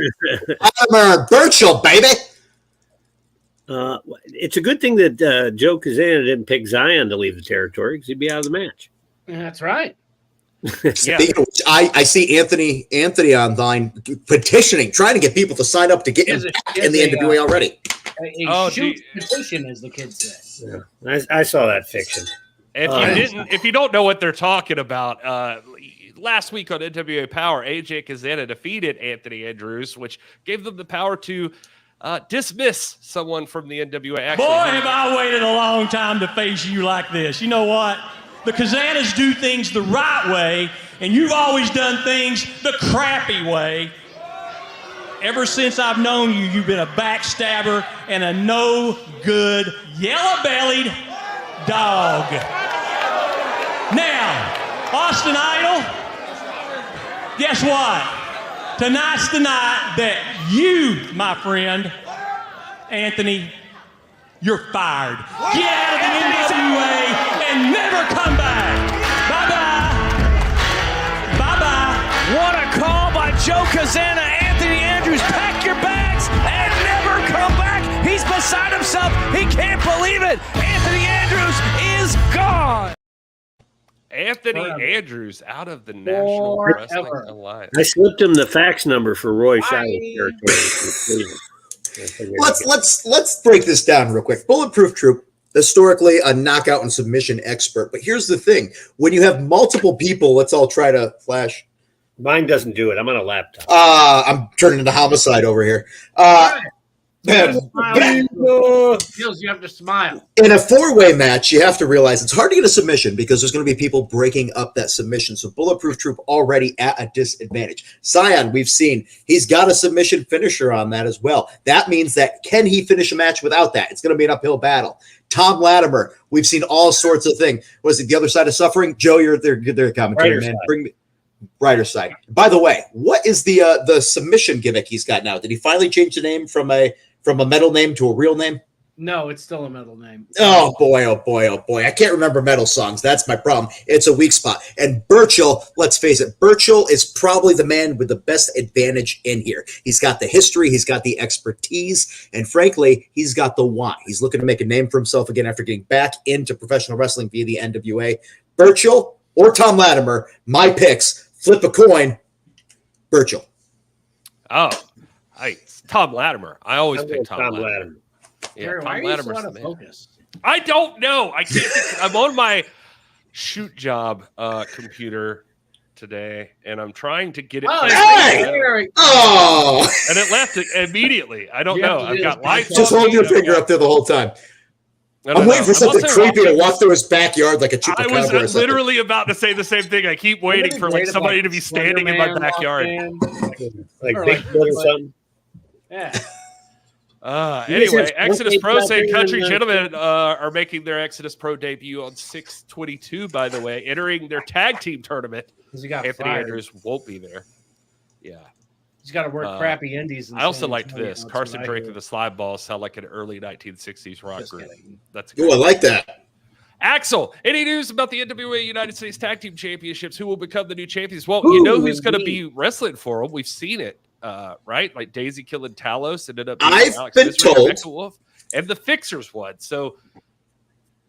I'm a Birchall, baby. it's a good thing that Joe Kazana didn't pick Zion to leave the territory because he'd be out of the match. That's right. Yeah. I see Anthony online petitioning, trying to get people to sign up to get him back in the NWA already. A shoot petition, as the kids say. Yeah, I saw that fiction. If you don't know what they're talking about, last week on NWA Power, AJ Kazana defeated Anthony Andrews, which gave them the power to dismiss someone from the NWA. Actually, boy, have I waited a long time to face you like this. You know what? The Kazanas do things the right way, and you've always done things the crappy way. Ever since I've known you, you've been a backstabber and a no-good, yellow-bellied dog. Now, Austin Idol, guess what? Tonight's the night that you, my friend, Anthony, you're fired. Get out of the NWA and never come back. Bye-bye. Bye-bye. What a call by Joe Kazana. Anthony Andrews, pack your bags and never come back. He's beside himself. He can't believe it. Anthony Andrews is gone. Anthony Andrews out of the National Wrestling Alliance. I slipped him the fax number for Roy Shiloh's territory. Let's break this down real quick. Bulletproof Troop, historically a knockout and submission expert. But here's the thing. When you have multiple people, let's all try to flash. Mine doesn't do it. I'm on a laptop. I'm turning into homicide over here. Feels you have to smile. In a four-way match, you have to realize it's hard to get a submission because there's going to be people breaking up that submission. So Bulletproof Troop already at a disadvantage. Zion, we've seen, he's got a submission finisher on that as well. That means that can he finish a match without that? It's going to be an uphill battle. Tom Latimer, we've seen all sorts of things. Was it the other side of suffering? Joe, you're their commentator, man. Bring me writer side. By the way, what is the submission gimmick he's got now? Did he finally change the name from a metal name to a real name? No, it's still a metal name. Oh boy, oh boy, oh boy. I can't remember metal songs. That's my problem. It's a weak spot. And Burchill, let's face it, Burchill is probably the man with the best advantage in here. He's got the history, he's got the expertise, and frankly, he's got the want. He's looking to make a name for himself again after getting back into professional wrestling via the NWA. Burchill or Tom Latimer, my picks. Flip a coin, Burchill. Oh, Tom Latimer. I always pick Tom Latimer. Yeah, Tom Latimer's the man. Focus? I don't know. I can't. I'm on my shoot job computer today, and I'm trying to get it. And it left it immediately. I don't know. I've got lights. Just hold your finger up there the whole time. I'm waiting for something creepy to walk through his backyard like a chupacabra. I was literally about to say the same thing. I keep waiting for like somebody to be standing in my backyard, like Bigfoot or something. Yeah. Anyway, Exodus Pro St. Country Gentlemen are making their Exodus Pro debut on 6/22, by the way, entering their tag team tournament. Anthony Andrews won't be there. Yeah. He's got to work crappy indies. I also liked this. Carson Drake and the Slide Balls sound like an early 1960s rock group. That's good. I like that. Axel, any news about the NWA United States Tag Team Championships? Who will become the new champions? Well, you know who's going to be wrestling for them. We've seen it, right? Like Daisy killing Talos ended up being Alex been Misery, told. Rebecca Wolf, and the Fixers won. So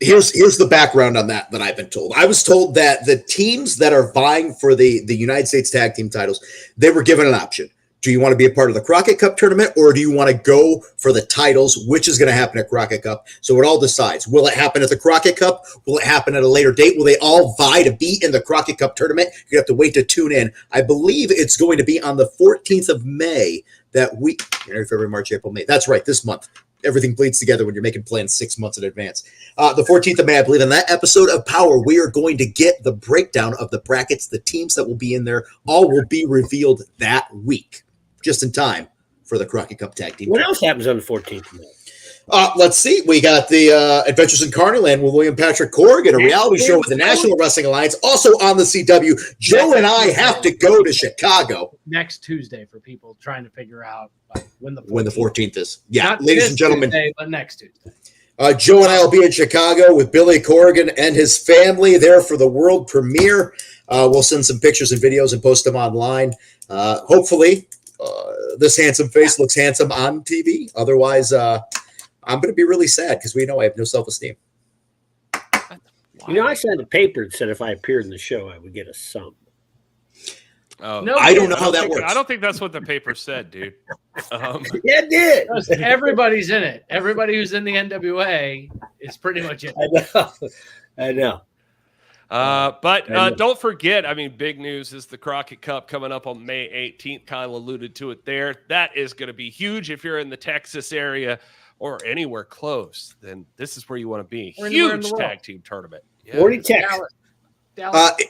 here's the background on that I've been told. I was told that the teams that are vying for the United States Tag Team titles, they were given an option. Do you want to be a part of the Crockett Cup tournament, or do you want to go for the titles, which is going to happen at Crockett Cup? So it all decides. Will it happen at the Crockett Cup? Will it happen at a later date? Will they all vie to be in the Crockett Cup tournament? You have to wait to tune in. I believe it's going to be on the 14th of May that week. January, February, March, April, May. That's right, this month. Everything bleeds together when you're making plans 6 months in advance. The 14th of May, I believe, in that episode of Power, we are going to get the breakdown of the brackets, the teams that will be in there. All will be revealed that week, just in time for the Crockett Cup Tag Team. What else happens on the 14th of May? Let's see. We got the Adventures in Carneyland with William Patrick Corrigan, a reality show with the National Wrestling Alliance, also on the CW. Joe and I have to go to Chicago next Tuesday for people trying to figure out when the 14th is. Yeah, Not ladies and gentlemen, Tuesday, but next Tuesday. Joe and I will be in Chicago with Billy Corrigan and his family there for the world premiere. We'll send some pictures and videos and post them online. Hopefully, this handsome face looks handsome on TV. Otherwise, I'm going to be really sad because we know I have no self-esteem. You know, I signed a paper that said if I appeared in the show, I would get a sum. Oh, No, I don't know how that works. I don't think that's what the paper said, dude. Yeah, it did. Everybody's in it. Everybody who's in the NWA is pretty much in it. I know. But don't forget, I mean, big news is the Crockett Cup coming up on May 18th. Kyle alluded to it there. That is going to be huge. If you're in the Texas area or anywhere close, then this is where you want to be. Huge tag team tournament. Yeah. 40 Texas.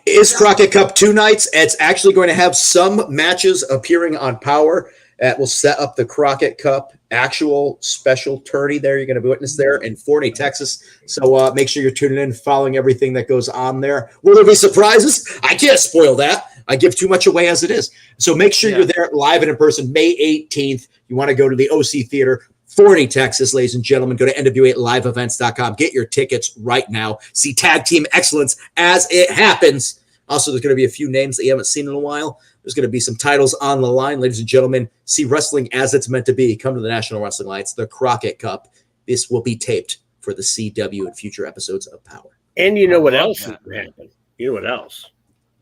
Is Crockett Cup 2 nights? It's actually going to have some matches appearing on Power. We'll set up the Crockett Cup actual special tourney there. You're going to witness there in Forney, Texas. So make sure you're tuning in, following everything that goes on there. Will there be surprises? I can't spoil that. I give too much away as it is. So make sure you're there live and in person May 18th. You want to go to the OC Theater, Forney, Texas, ladies and gentlemen. Go to NWALiveEvents.com. Get your tickets right now. See tag team excellence as it happens. Also, there's going to be a few names that you haven't seen in a while. There's going to be some titles on the line, ladies and gentlemen. See wrestling as it's meant to be. Come to the National Wrestling Lights, the Crockett Cup. This will be taped for the CW and future episodes of Power. And you know what else is going to happen? You know what else?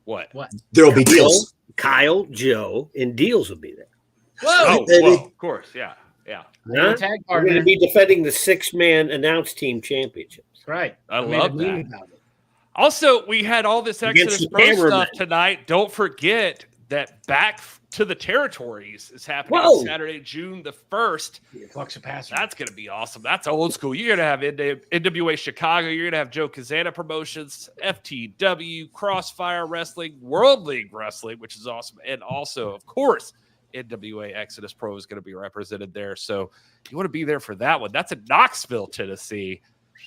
What? There will be Dealz. Kyle, Joe, and Dealz will be there. Whoa, baby. Well, of course, yeah. Huh? We're going to be defending the 6-man announce team championships. Right. I love that. Also, we had all this Exodus Pro stuff tonight. Don't forget that Back to the Territories is happening on Saturday, June the 1st. That's going to be awesome. That's old school. You're going to have NWA Chicago. You're going to have Joe Kazana Promotions, FTW, Crossfire Wrestling, World League Wrestling, which is awesome. And also, of course, NWA Exodus Pro is going to be represented there. So you want to be there for that one. That's in Knoxville, Tennessee.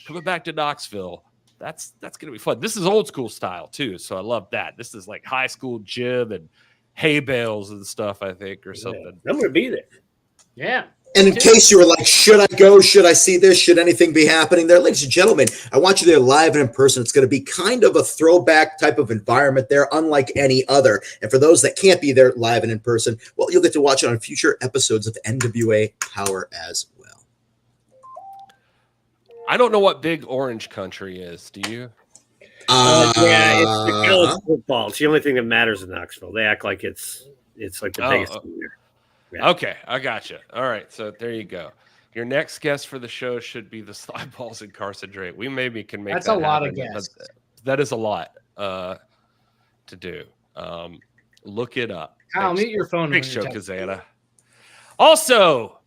Coming back to Knoxville. That's going to be fun. This is old school style too, so I love that. This is like high school gym and hay bales and stuff, I think, or something. I'm going to be there. Yeah. And in case you were like, should I go? Should I see this? Should anything be happening there? Ladies and gentlemen, I want you there live and in person. It's going to be kind of a throwback type of environment there, unlike any other. And for those that can't be there live and in person, well, you'll get to watch it on future episodes of NWA Power as well. I don't know what Big Orange Country is. Do you? Yeah, it's the college football. It's the only thing that matters in Knoxville. They act like it's like the biggest thing there. Yeah. Okay, I got you. All right, so there you go. Your next guest for the show should be the Slide Balls and Carson Drake. We maybe can make that's that a lot happen, of guests. That is a lot to do. Look it up. Kyle, mute your phone. Big Show Kazana. Also,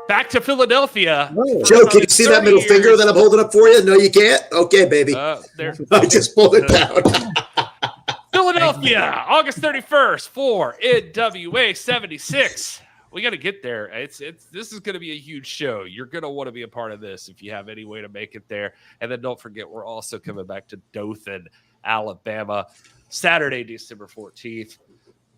back to Philadelphia. Joe, can you see that middle finger that I'm holding up for you? No, you can't? Okay, baby. I just pulled it down. Philadelphia, August 31st for NWA 76. We got to get there. This is going to be a huge show. You're going to want to be a part of this if you have any way to make it there. And then don't forget, we're also coming back to Dothan, Alabama, Saturday, December 14th.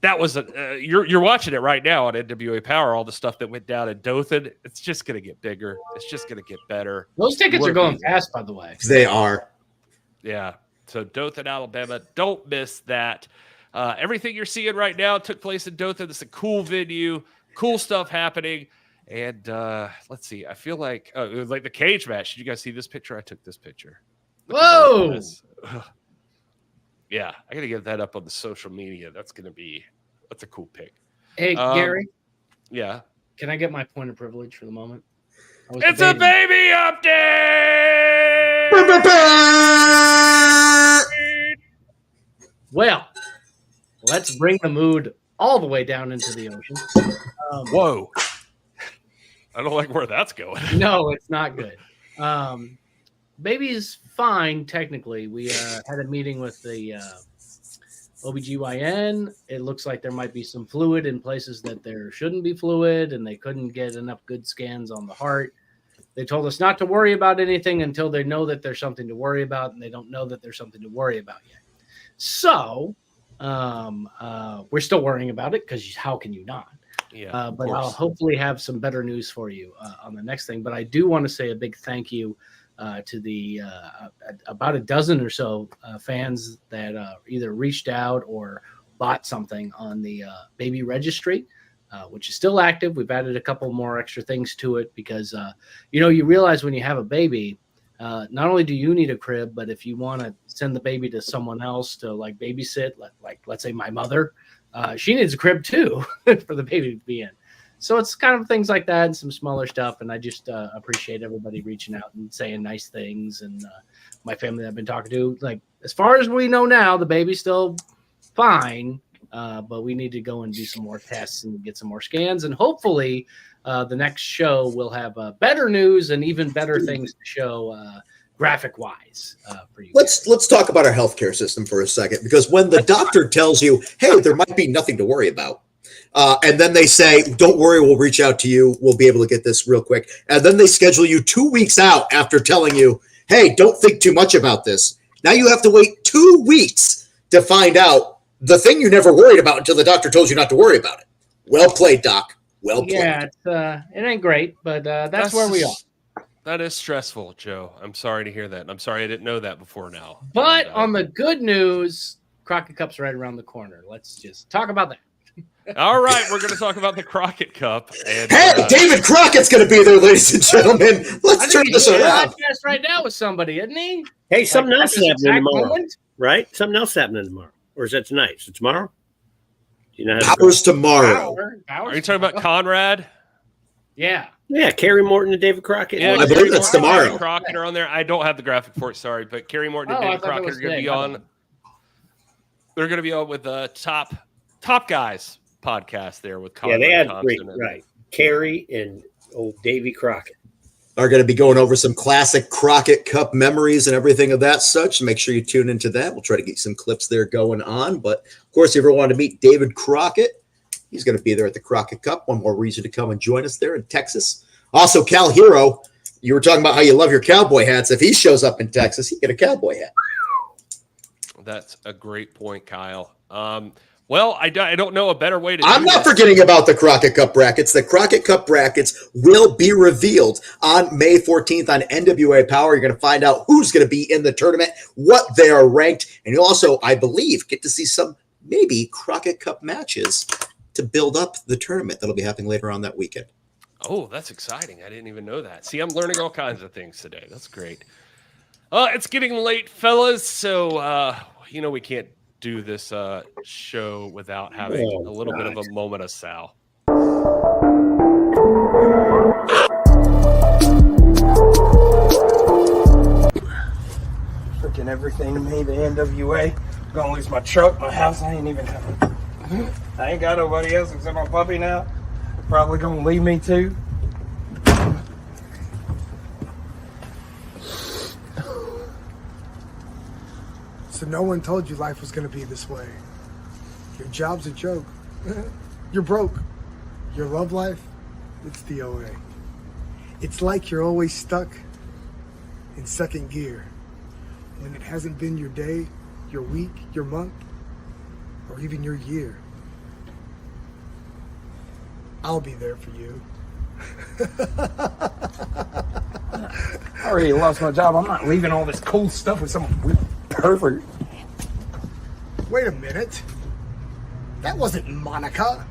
That was you're watching it right now on NWA Power. All the stuff that went down in Dothan. It's just going to get bigger. It's just going to get better. Those tickets are going fast, by the way. They are. Yeah. So Dothan, Alabama. Don't miss that. Everything you're seeing right now took place in Dothan. It's a cool venue. Cool stuff happening. And let's see. I feel like it was like the cage match. Did you guys see this picture? I took this picture. Whoa. Yeah, I got to get that up on the social media. That's a cool pic. Hey, Gary. Yeah. Can I get my point of privilege for the moment? It's a baby update. Well, let's bring the mood all the way down into the ocean. Whoa. I don't like where that's going. No, it's not good. Baby's fine, technically. We had a meeting with the OBGYN. It looks like there might be some fluid in places that there shouldn't be fluid, and they couldn't get enough good scans on the heart. They told us not to worry about anything until they know that there's something to worry about, and they don't know that there's something to worry about yet. So we're still worrying about it because how can you not? Yeah, but I'll hopefully have some better news for you on the next thing. But I do want to say a big thank you to the about a dozen or so fans that either reached out or bought something on the baby registry. which is still active. We've added a couple more extra things to it because, you realize when you have a baby, not only do you need a crib, but if you want to send the baby to someone else to like babysit, like let's say my mother, she needs a crib too for the baby to be in. So it's kind of things like that and some smaller stuff. And I just appreciate everybody reaching out and saying nice things. And my family that I've been talking to, like, as far as we know now, the baby's still fine. But we need to go and do some more tests and get some more scans. And hopefully the next show will have better news and even better things to show graphic wise for you. Let's talk about our healthcare system for a second, because when the doctor tells you, hey, there might be nothing to worry about. And then they say, don't worry, we'll reach out to you. We'll be able to get this real quick. And then they schedule you 2 weeks out after telling you, hey, don't think too much about this. Now you have to wait 2 weeks to find out the thing you never worried about until the doctor told you not to worry about it. Well played, Doc. Well played. Yeah, it ain't great, but that's where we are. That is stressful, Joe. I'm sorry to hear that. And I'm sorry I didn't know that before now. But on the good news, Crockett Cup's right around the corner. Let's just talk about that. All right, we're going to talk about the Crockett Cup. And, hey, David Crockett's going to be there, ladies and gentlemen. Let's turn this around. He's right now with somebody, isn't he? Hey, something else is happening tomorrow, moment? right? Something else happening tomorrow. Or is that tonight? Is it tomorrow? Do you know Powers tomorrow. Are you talking about Conrad? Yeah. Yeah, Kerry Morton and David Crockett. Yeah, I believe that's tomorrow. David Crockett are on there. I don't have the graphic for it, sorry, but Kerry Morton and David Crockett are going to be on. They're going to be on with the Top Guys podcast there with Conrad. Yeah, they had Thompson right. Kerry and old Davy Crockett are going to be going over some classic Crockett Cup memories and everything of that such. Make sure you tune into that. We'll try to get some clips there going on. But, of course, if you ever want to meet David Crockett, he's going to be there at the Crockett Cup. One more reason to come and join us there in Texas. Also, Kal Hero, you were talking about how you love your cowboy hats. If he shows up in Texas, he get a cowboy hat. That's a great point, Kyle. Well, I don't know a better way to I'm do not this. forgetting about the Crockett Cup brackets. The Crockett Cup brackets will be revealed on May 14th on NWA Power. You're going to find out who's going to be in the tournament, what they are ranked, and you'll also, I believe, get to see some maybe Crockett Cup matches to build up the tournament that'll be happening later on that weekend. Oh, that's exciting. I didn't even know that. See, I'm learning all kinds of things today. That's great. It's getting late, fellas, so, we can't do this show without having a little bit of a moment of Sal. Freaking everything to me, the NWA. I'm gonna lose my truck, my house. I ain't even have it. I ain't got nobody else except my puppy now. They're probably gonna leave me too. So no one told you life was going to be this way. Your job's a joke. You're broke. Your love life, it's DOA. It's like you're always stuck in second gear when it hasn't been your day, your week, your month, or even your year. I'll be there for you. I already lost my job. I'm not leaving all this cool stuff with some weird pervert. Wait a minute. That wasn't Monica.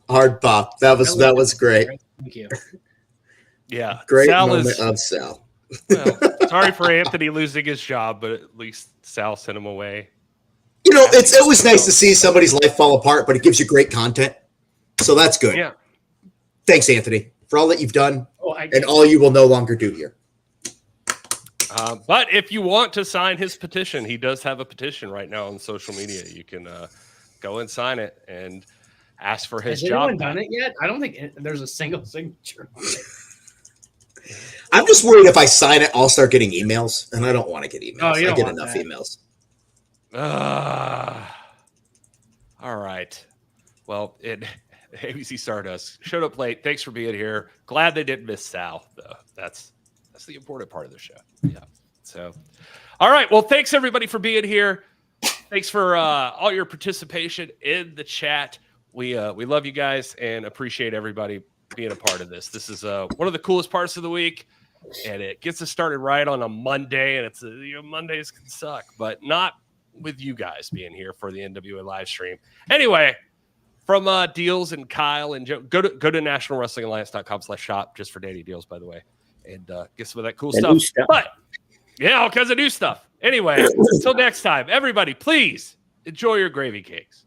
Hard pop. That was great. Thank you. Yeah, Great Sal moment of Sal. Well, sorry for Anthony losing his job, but at least Sal sent him away. It's always nice to see somebody's life fall apart, but it gives you great content. So that's good. Yeah. Thanks, Anthony, for all that you've done and all all you will no longer do here. But if you want to sign his petition, he does have a petition right now on social media. You can go and sign it and ask for his Has job. anyone done it yet? I don't think there's a single signature on it. I'm just worried if I sign it, I'll start getting emails, and I don't want to get emails. Oh, you I don't get want enough that. emails. All right. Well, ABC Stardust showed up late. Thanks for being here. Glad they didn't miss Sal, though. That's the important part of the show. Yeah. So, all right. Well, thanks everybody for being here. Thanks for all your participation in the chat. we love you guys and appreciate everybody being a part of this. This is one of the coolest parts of the week, and it gets us started right on a Monday, and it's Mondays can suck, but not with you guys being here for the NWA live stream. Anyway, from Dealz and Kyle and Joe, go to nationalwrestlingalliance.com/shop just for Danny Dealz, by the way, and get some of that cool stuff. But yeah, all kinds of new stuff. Anyway, until next time, everybody, please enjoy your gravy cakes.